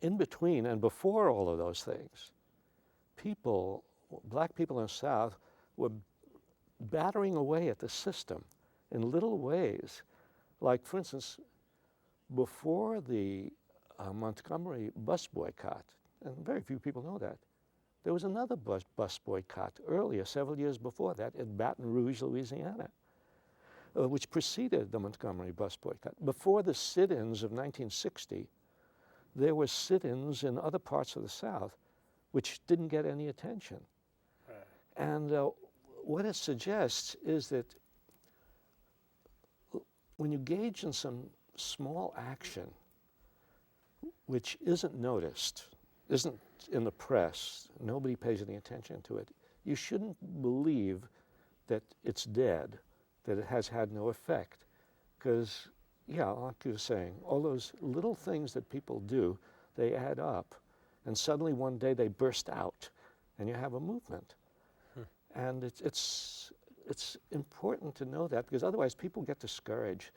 Speaker 2: in between and before all of those things, black people in the South were battering away at the system in little ways. Like, for instance, before the Montgomery bus boycott, and very few people know that, There was another bus boycott earlier, several years before that, in Baton Rouge, Louisiana, which preceded the Montgomery bus boycott. Before the sit-ins of 1960, there were sit-ins in other parts of the South which didn't get any attention.
Speaker 1: Right.
Speaker 2: And what it suggests is that when you engage in some small action which isn't noticed, isn't in the press, nobody pays any attention to it, you shouldn't believe that it's dead, that it has had no effect. Because, yeah, like you were saying, all those little things that people do, they add up. And suddenly one day they burst out and you have a movement. And it's important to know that, because otherwise people get discouraged.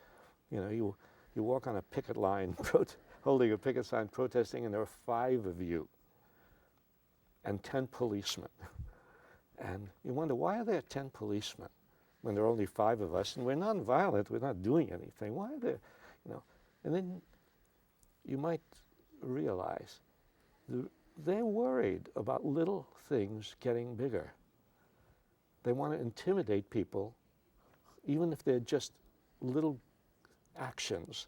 Speaker 2: You know, you walk on a picket line, holding a picket sign protesting, and there are 5 of you and 10 policemen. And you wonder, why are there 10 policemen when there are only 5 of us, and we're nonviolent, we're not doing anything? Why are there, you know? And then you might realize they're worried about little things getting bigger. They want to intimidate people, even if they're just little actions.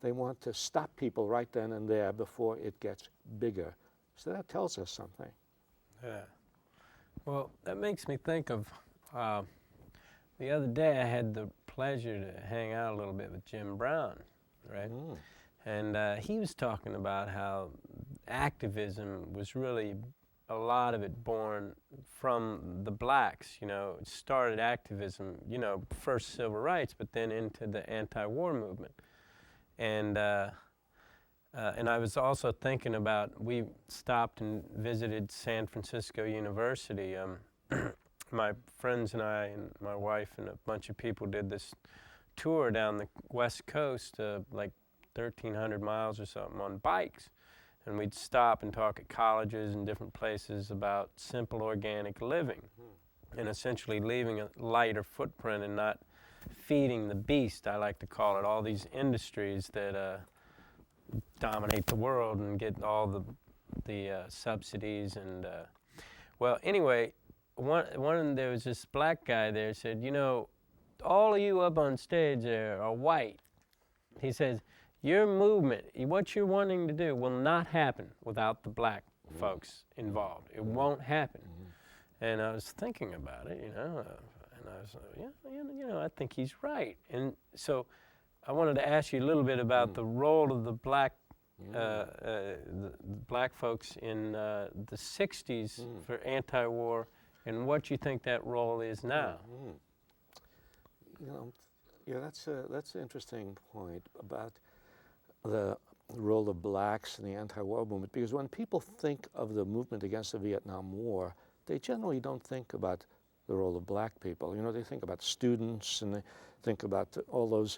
Speaker 2: They want to stop people right then and there before it gets bigger. So that tells us something.
Speaker 1: Yeah. Well, that makes me think of the other day I had the pleasure to hang out a little bit with Jim Brown, right?
Speaker 2: Mm.
Speaker 1: And he was talking about how activism was really a lot of it born from the blacks. You know, it started activism, you know, first civil rights, but then into the anti-war movement. And I was also thinking about, we stopped and visited San Francisco University. My friends and I and my wife and a bunch of people did this tour down the West Coast, like 1,300 miles or something, on bikes. And we'd stop and talk at colleges and different places about simple organic living, and essentially leaving a lighter footprint and not feeding the beast, I like to call it, all these industries that dominate the world and get all the subsidies. And well, anyway, there was this black guy there said, you know, all of you up on stage there are white. He says, your movement, what you're wanting to do, will not happen without the black folks involved. It won't happen. And I was thinking about it, you know, and I was like, yeah, you know, I think he's right. And so I wanted to ask you a little bit about the role of the black folks in the 60s for anti-war, and what you think that role is now.
Speaker 2: You know, yeah, that's an interesting point about the role of blacks in the anti-war movement, because when people think of the movement against the Vietnam War, they generally don't think about the role of black people. You know, they think about students, and they think about all those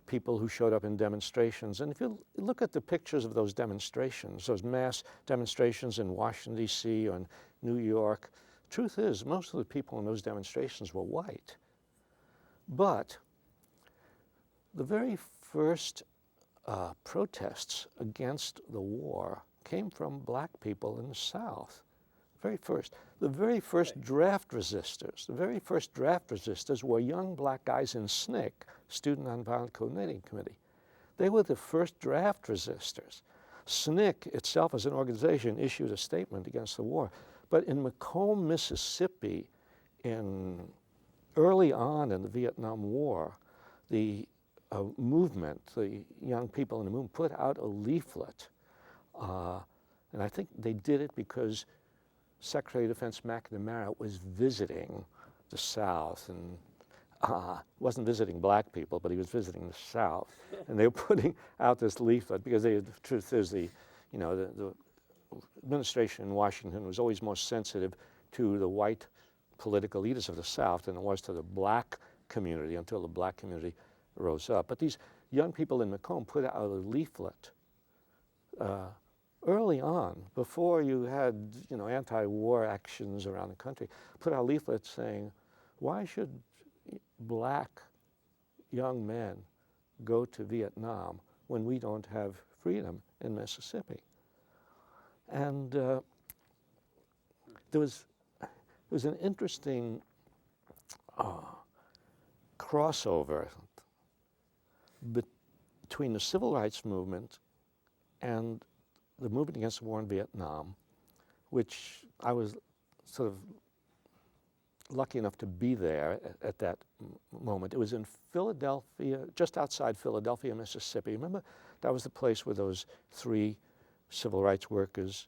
Speaker 2: people who showed up in demonstrations. And if you look at the pictures of those demonstrations, those mass demonstrations in Washington, D.C. or in New York, truth is, most of the people in those demonstrations were white. But the very first protests against the war came from black people in the South. The very first draft resistors were young black guys in SNCC, Student Nonviolent Coordinating Committee. They were the first draft resistors. SNCC itself as an organization issued a statement against the war. But in Macomb, Mississippi, early on in the Vietnam War, the movement, the young people in the movement, put out a leaflet. And I think they did it because Secretary of Defense McNamara was visiting the South, and wasn't visiting black people, but he was visiting the South. And they were putting out this leaflet because the truth is, the administration in Washington was always more sensitive to the white political leaders of the South than it was to the black community, until the black community rose up. But these young people in Macomb put out a leaflet early on, before you had, you know, anti-war actions around the country, put out leaflets saying, why should black young men go to Vietnam when we don't have freedom in Mississippi? And there was an interesting crossover between the civil rights movement and the movement against the war in Vietnam, which I was sort of lucky enough to be there at that moment. It was in Philadelphia, just outside Philadelphia, Mississippi. Remember, that was the place where those 3 civil rights workers,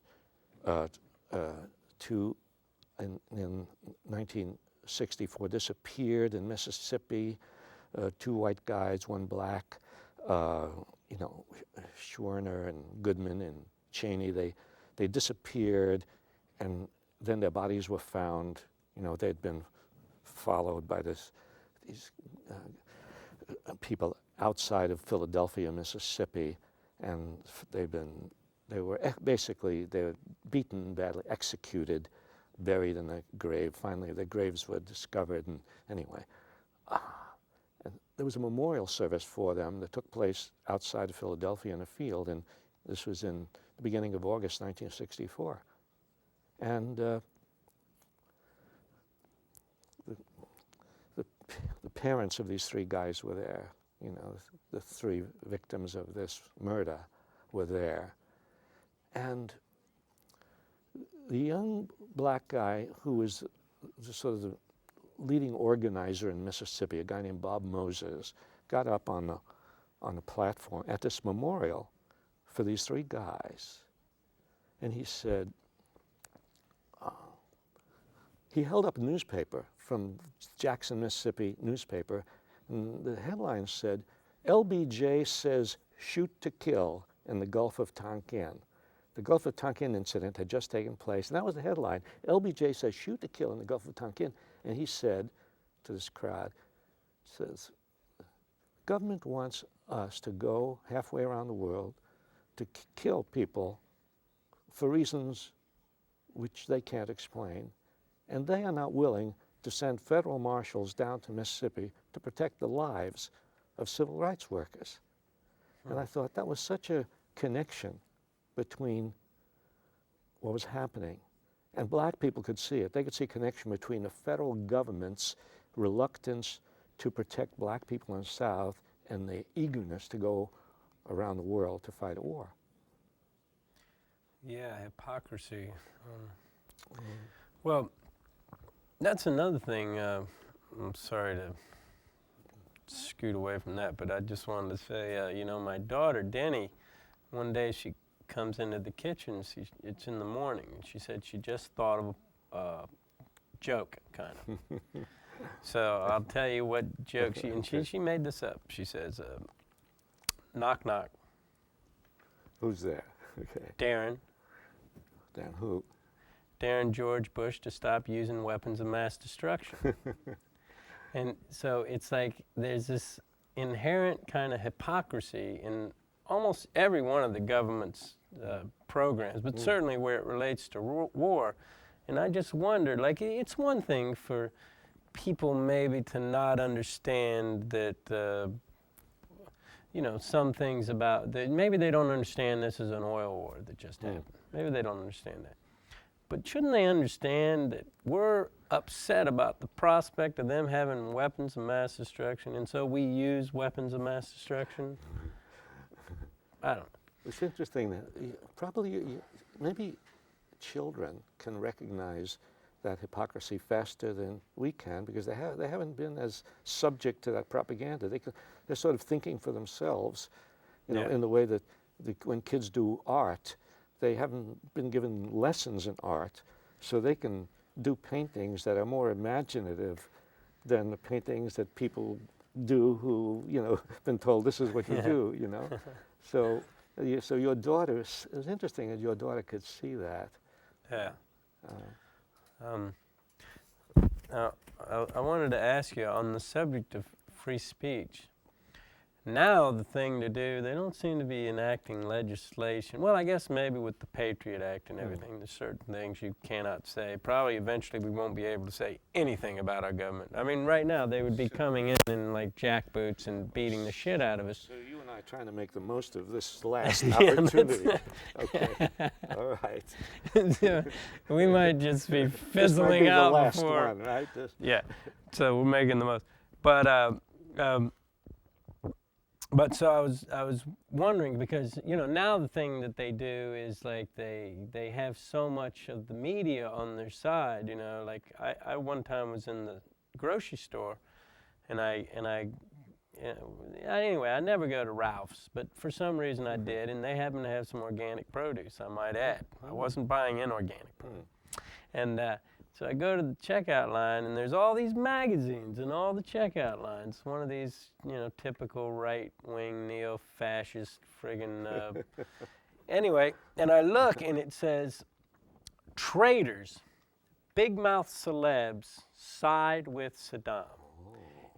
Speaker 2: 2 in 1964 disappeared in Mississippi, 2 white guys, 1 black, you know, Schwerner and Goodman and Cheney, they disappeared, and then their bodies were found. You know, they'd been followed by these people outside of Philadelphia, Mississippi, and they were beaten badly, executed, buried in a grave. Finally, their graves were discovered, and anyway. And there was a memorial service for them that took place outside of Philadelphia in a field, and this was in the beginning of August 1964. And the parents of these 3 guys were there. You know, the 3 victims of this murder were there. And the young black guy who was sort of the leading organizer in Mississippi, a guy named Bob Moses, got up on the platform at this memorial for these 3 guys. And he said, he held up a newspaper from Jackson, Mississippi newspaper, and the headline said, LBJ says shoot to kill in the Gulf of Tonkin. The Gulf of Tonkin incident had just taken place, and that was the headline. LBJ says shoot to kill in the Gulf of Tonkin. And he said to this crowd, says, government wants us to go halfway around the world to kill people for reasons which they can't explain, and they are not willing to send federal marshals down to Mississippi to protect the lives of civil rights workers. And I thought that was such a connection between what was happening. And black people could see it. They could see a connection between the federal government's reluctance to protect black people in the South and the eagerness to go around the world to fight a war.
Speaker 1: Yeah, hypocrisy. Well, that's another thing. I'm sorry to scoot away from that, but I just wanted to say, you know, my daughter, Denny, one day she comes into the kitchen, it's in the morning, and she said she just thought of a joke, kind of. So I'll tell you what joke she made this up. She says, knock, knock.
Speaker 2: Who's there? Okay.
Speaker 1: Darren.
Speaker 2: Darren who?
Speaker 1: Darren George Bush to stop using weapons of mass destruction. And so it's like there's this inherent kind of hypocrisy in almost every one of the government's programs, but certainly where it relates to war. And I just wondered, like, it's one thing for people maybe to not understand that, you know, some things about, maybe they don't understand this is an oil war that just happened. Maybe they don't understand that. But shouldn't they understand that we're upset about the prospect of them having weapons of mass destruction, and so we use weapons of mass destruction? I don't know.
Speaker 2: It's interesting that probably maybe children can recognize that hypocrisy faster than we can because they haven't been as subject to that propaganda. They're sort of thinking for themselves, you know, in the way that when kids do art, they haven't been given lessons in art, so they can do paintings that are more imaginative than the paintings that people do who, you know, been told this is what you do, you know. So your daughter, it's interesting that your daughter could see that.
Speaker 1: Yeah. I wanted to ask you on the subject of free speech. Now the thing to do, they don't seem to be enacting legislation. Well, I guess maybe with the Patriot Act and everything, there's certain things you cannot say. Probably eventually we won't be able to say anything about our government. I mean, right now they would be coming in like jackboots and beating the shit out of us.
Speaker 2: So you and I trying to make the most of this last
Speaker 1: Yeah,
Speaker 2: opportunity. Okay, all right.
Speaker 1: So we might just be
Speaker 2: This might
Speaker 1: fizzling
Speaker 2: be the
Speaker 1: out
Speaker 2: last
Speaker 1: before.
Speaker 2: one, right?
Speaker 1: Yeah, so we're making the most. But so I was wondering, because now the thing that they do is like they have so much of the media on their side. Like I one time was in the grocery store, and anyway, I never go to Ralph's, but for some reason I did, and they happen to have some organic produce, I might add. I wasn't buying inorganic produce. And so I go to the checkout line, and there's all these magazines in all the checkout lines. One of these, typical right-wing neo-fascist friggin' anyway, and I look, and it says, traitors, big-mouth celebs side with Saddam.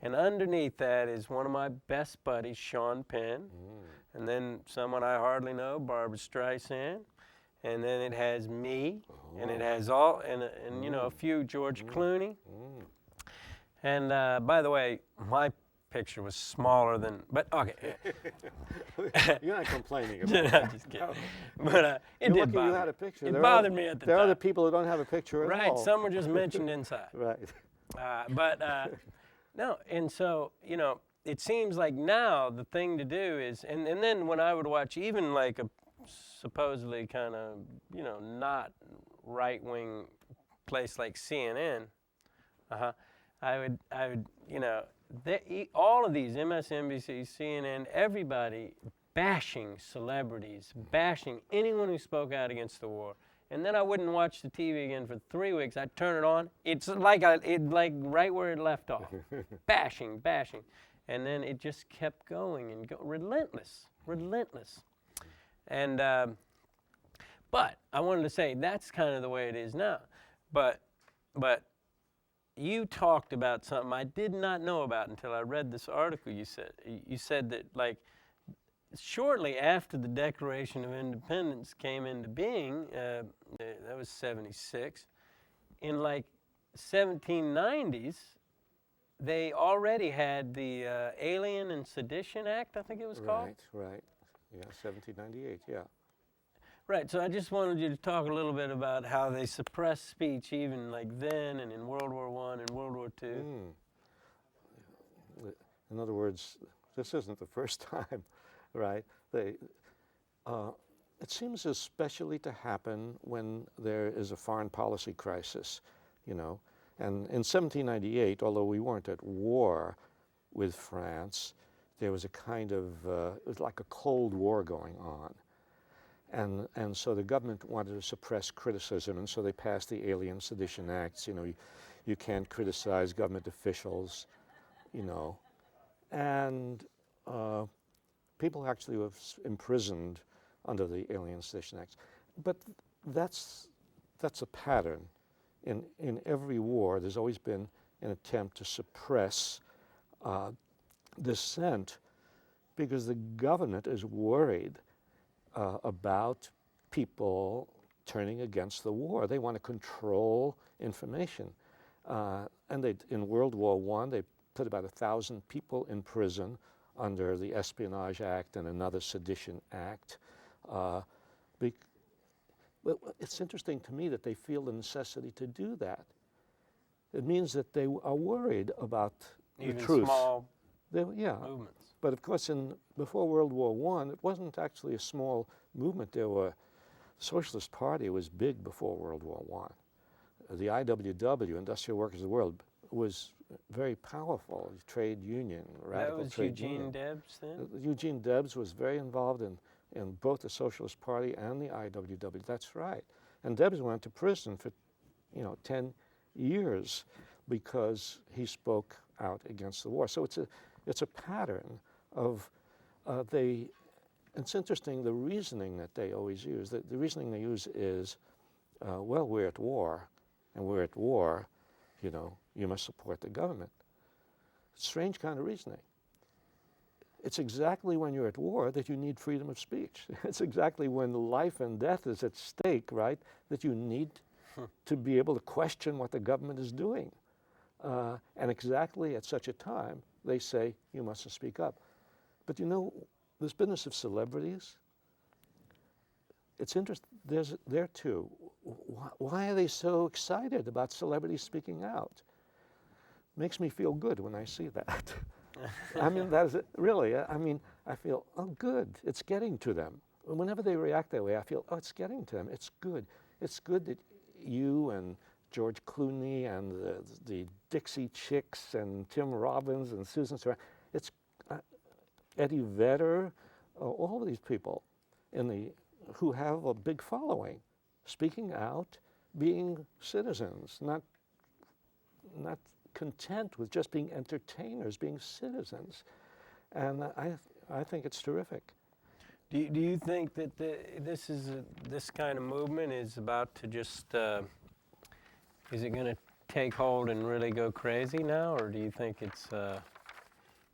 Speaker 1: And underneath that is one of my best buddies, Sean Penn, and then someone I hardly know, Barbara Streisand, and then it has me, and it has all, and a few George Clooney. And by the way, my picture was smaller than, but okay.
Speaker 2: You're not complaining about
Speaker 1: I'm
Speaker 2: that.
Speaker 1: just kidding. But it
Speaker 2: You're
Speaker 1: did
Speaker 2: lucky
Speaker 1: bother
Speaker 2: you had
Speaker 1: me.
Speaker 2: a picture.
Speaker 1: It bothered me at the
Speaker 2: There are
Speaker 1: time.
Speaker 2: other people who don't have a picture at all.
Speaker 1: Right, some were just mentioned inside.
Speaker 2: Right.
Speaker 1: No, and so, it seems like now the thing to do is, and then when I would watch even like a supposedly kind of, not right-wing place like CNN, I would, all of these, MSNBC, CNN, everybody bashing celebrities, bashing anyone who spoke out against the war. And then I wouldn't watch the TV again for 3 weeks. I'd turn it on. It's like right where it left off, bashing. And then it just kept going and relentless. And, but I wanted to say that's kind of the way it is now. But you talked about something I did not know about until I read this article you said. You said that, like, shortly after the Declaration of Independence came into being, that was 76, in like 1790s, they already had the Alien and Sedition Act, I think it was called.
Speaker 2: Right. Yeah, 1798, yeah.
Speaker 1: Right, so I just wanted you to talk a little bit about how they suppressed speech even like then and in World War I and World War II.
Speaker 2: In other words, this isn't the first time, right? It seems especially to happen when there is a foreign policy crisis, And in 1798, although we weren't at war with France, there was a kind of, it was like a Cold War going on. And so the government wanted to suppress criticism, and so they passed the Alien Sedition Acts. You can't criticize government officials, and people actually were imprisoned under the Alien Sedition Acts. But that's a pattern. In every war, there's always been an attempt to suppress dissent because the government is worried about people turning against the war. They want to control information. And in World War I, they put about 1,000 people in prison under the Espionage Act and another Sedition Act. It's interesting to me that they feel the necessity to do that. It means that they are worried about
Speaker 1: Even
Speaker 2: the truth.
Speaker 1: Small
Speaker 2: movements. But of course, before World War I, it wasn't actually a small movement. The Socialist Party was big before World War I. The IWW, Industrial Workers of the World, was very powerful. Trade union, radical trade union.
Speaker 1: That was Eugene Debs then?
Speaker 2: Eugene Debs was very involved in both the Socialist Party and the IWW. That's right. And Debs went to prison for 10 years because he spoke out against the war. So it's a pattern of it's interesting, the reasoning that they always use. The reasoning they use is, well, we're at war, and we're at war, you must support the government. Strange kind of reasoning. It's exactly when you're at war that you need freedom of speech. It's exactly when life and death is at stake, right, that you need to be able to question what the government is doing. And exactly at such a time, they say, you mustn't speak up. But this business of celebrities, it's interesting, there too, why are they so excited about celebrities speaking out? Makes me feel good when I see that. I mean, that is really, I mean, I feel, oh, good, it's getting to them. Whenever they react that way, I feel, oh, it's getting to them, it's good. It's good that you and George Clooney and the Dixie Chicks and Tim Robbins and Susan Sarandon, it's Eddie Vedder, all of these people who have a big following, speaking out, being citizens, not content with just being entertainers, being citizens. And I think it's terrific.
Speaker 1: Do you think that this kind of movement is about to just, is it going to take hold and really go crazy now, or do you think it's, I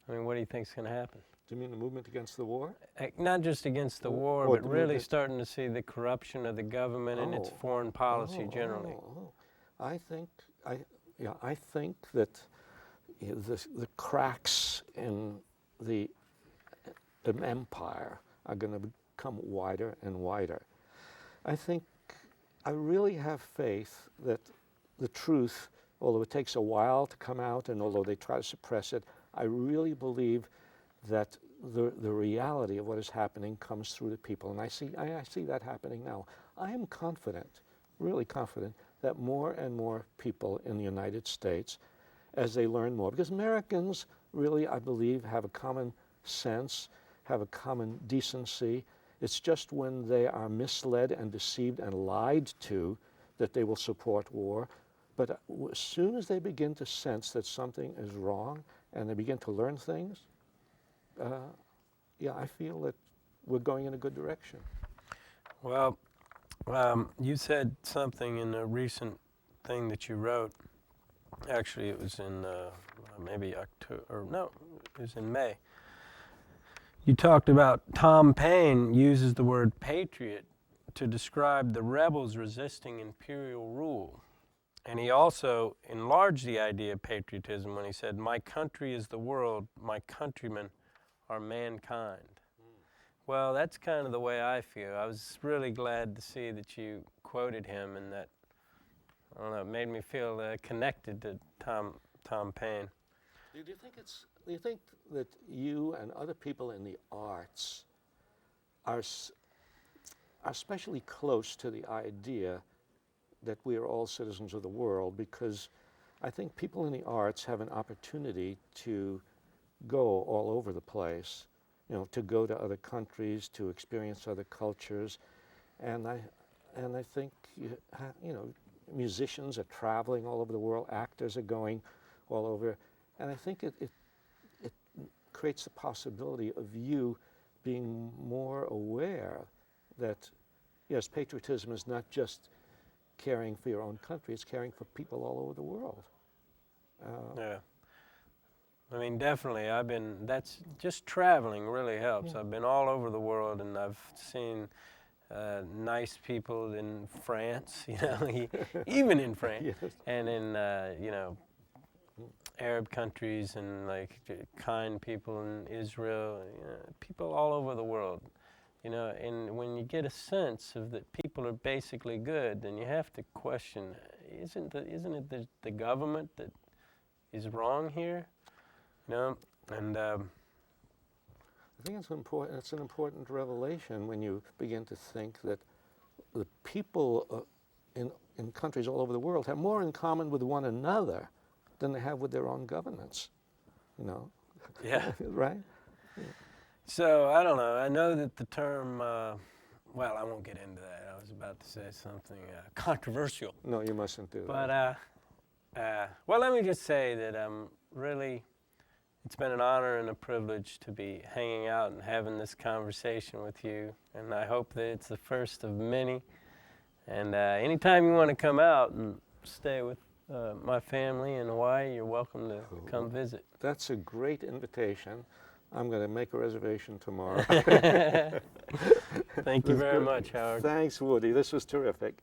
Speaker 1: mean, what do you think is going to happen?
Speaker 2: Do you mean the movement against the war?
Speaker 1: Not just against the war,
Speaker 2: Or
Speaker 1: but
Speaker 2: the
Speaker 1: really
Speaker 2: movement-
Speaker 1: starting to see the corruption of the government and its foreign policy generally.
Speaker 2: I think that the cracks in the empire are going to become wider and wider. I really have faith that the truth, although it takes a while to come out and although they try to suppress it, I really believe that the reality of what is happening comes through the people. And I see that happening now. I am confident, really confident, that more and more people in the United States, as they learn more, because Americans really, I believe, have a common sense, have a common decency. It's just when they are misled and deceived and lied to that they will support war. But as soon as they begin to sense that something is wrong and they begin to learn things, I feel that we're going in a good direction.
Speaker 1: Well, you said something in a recent thing that you wrote. Actually, it was in maybe October, or no, it was in May. You talked about Tom Paine uses the word patriot to describe the rebels resisting imperial rule. And he also enlarged the idea of patriotism when he said, "My country is the world, my countrymen are mankind." Well, that's kind of the way I feel. I was really glad to see that you quoted him, and that, I don't know, it made me feel connected to Tom Paine.
Speaker 2: Do you think that you and other people in the arts are especially close to the idea that we are all citizens of the world? Because I think people in the arts have an opportunity to go all over the place, to go to other countries, to experience other cultures, and I think musicians are traveling all over the world, actors are going all over, and I think it creates the possibility of you being more aware that, yes, patriotism is not just caring for your own country, it's caring for people all over the world.
Speaker 1: Yeah. I mean, definitely, that's just traveling really helps.
Speaker 2: Yeah.
Speaker 1: I've been all over the world, and I've seen nice people in France, even in France,
Speaker 2: Yes.
Speaker 1: and in, Arab countries, and like kind people in Israel, people all over the world, and when you get a sense of that people are basically good, then you have to question, isn't it the government that is wrong here? And
Speaker 2: I think it's an important revelation when you begin to think that the people in countries all over the world have more in common with one another than they have with their own governments.
Speaker 1: Yeah.
Speaker 2: Right? Yeah.
Speaker 1: So, I don't know. I know that the term, well, I won't get into that. I was about to say something controversial.
Speaker 2: No, you mustn't do that.
Speaker 1: But, well, let me just say that really, it's been an honor and a privilege to be hanging out and having this conversation with you. And I hope that it's the first of many. And anytime you want to come out and stay with my family in Hawaii, you're welcome to come visit.
Speaker 2: That's a great invitation. I'm going to make a reservation tomorrow.
Speaker 1: Thank you very much, Howard.
Speaker 2: Thanks, Woody. This was terrific.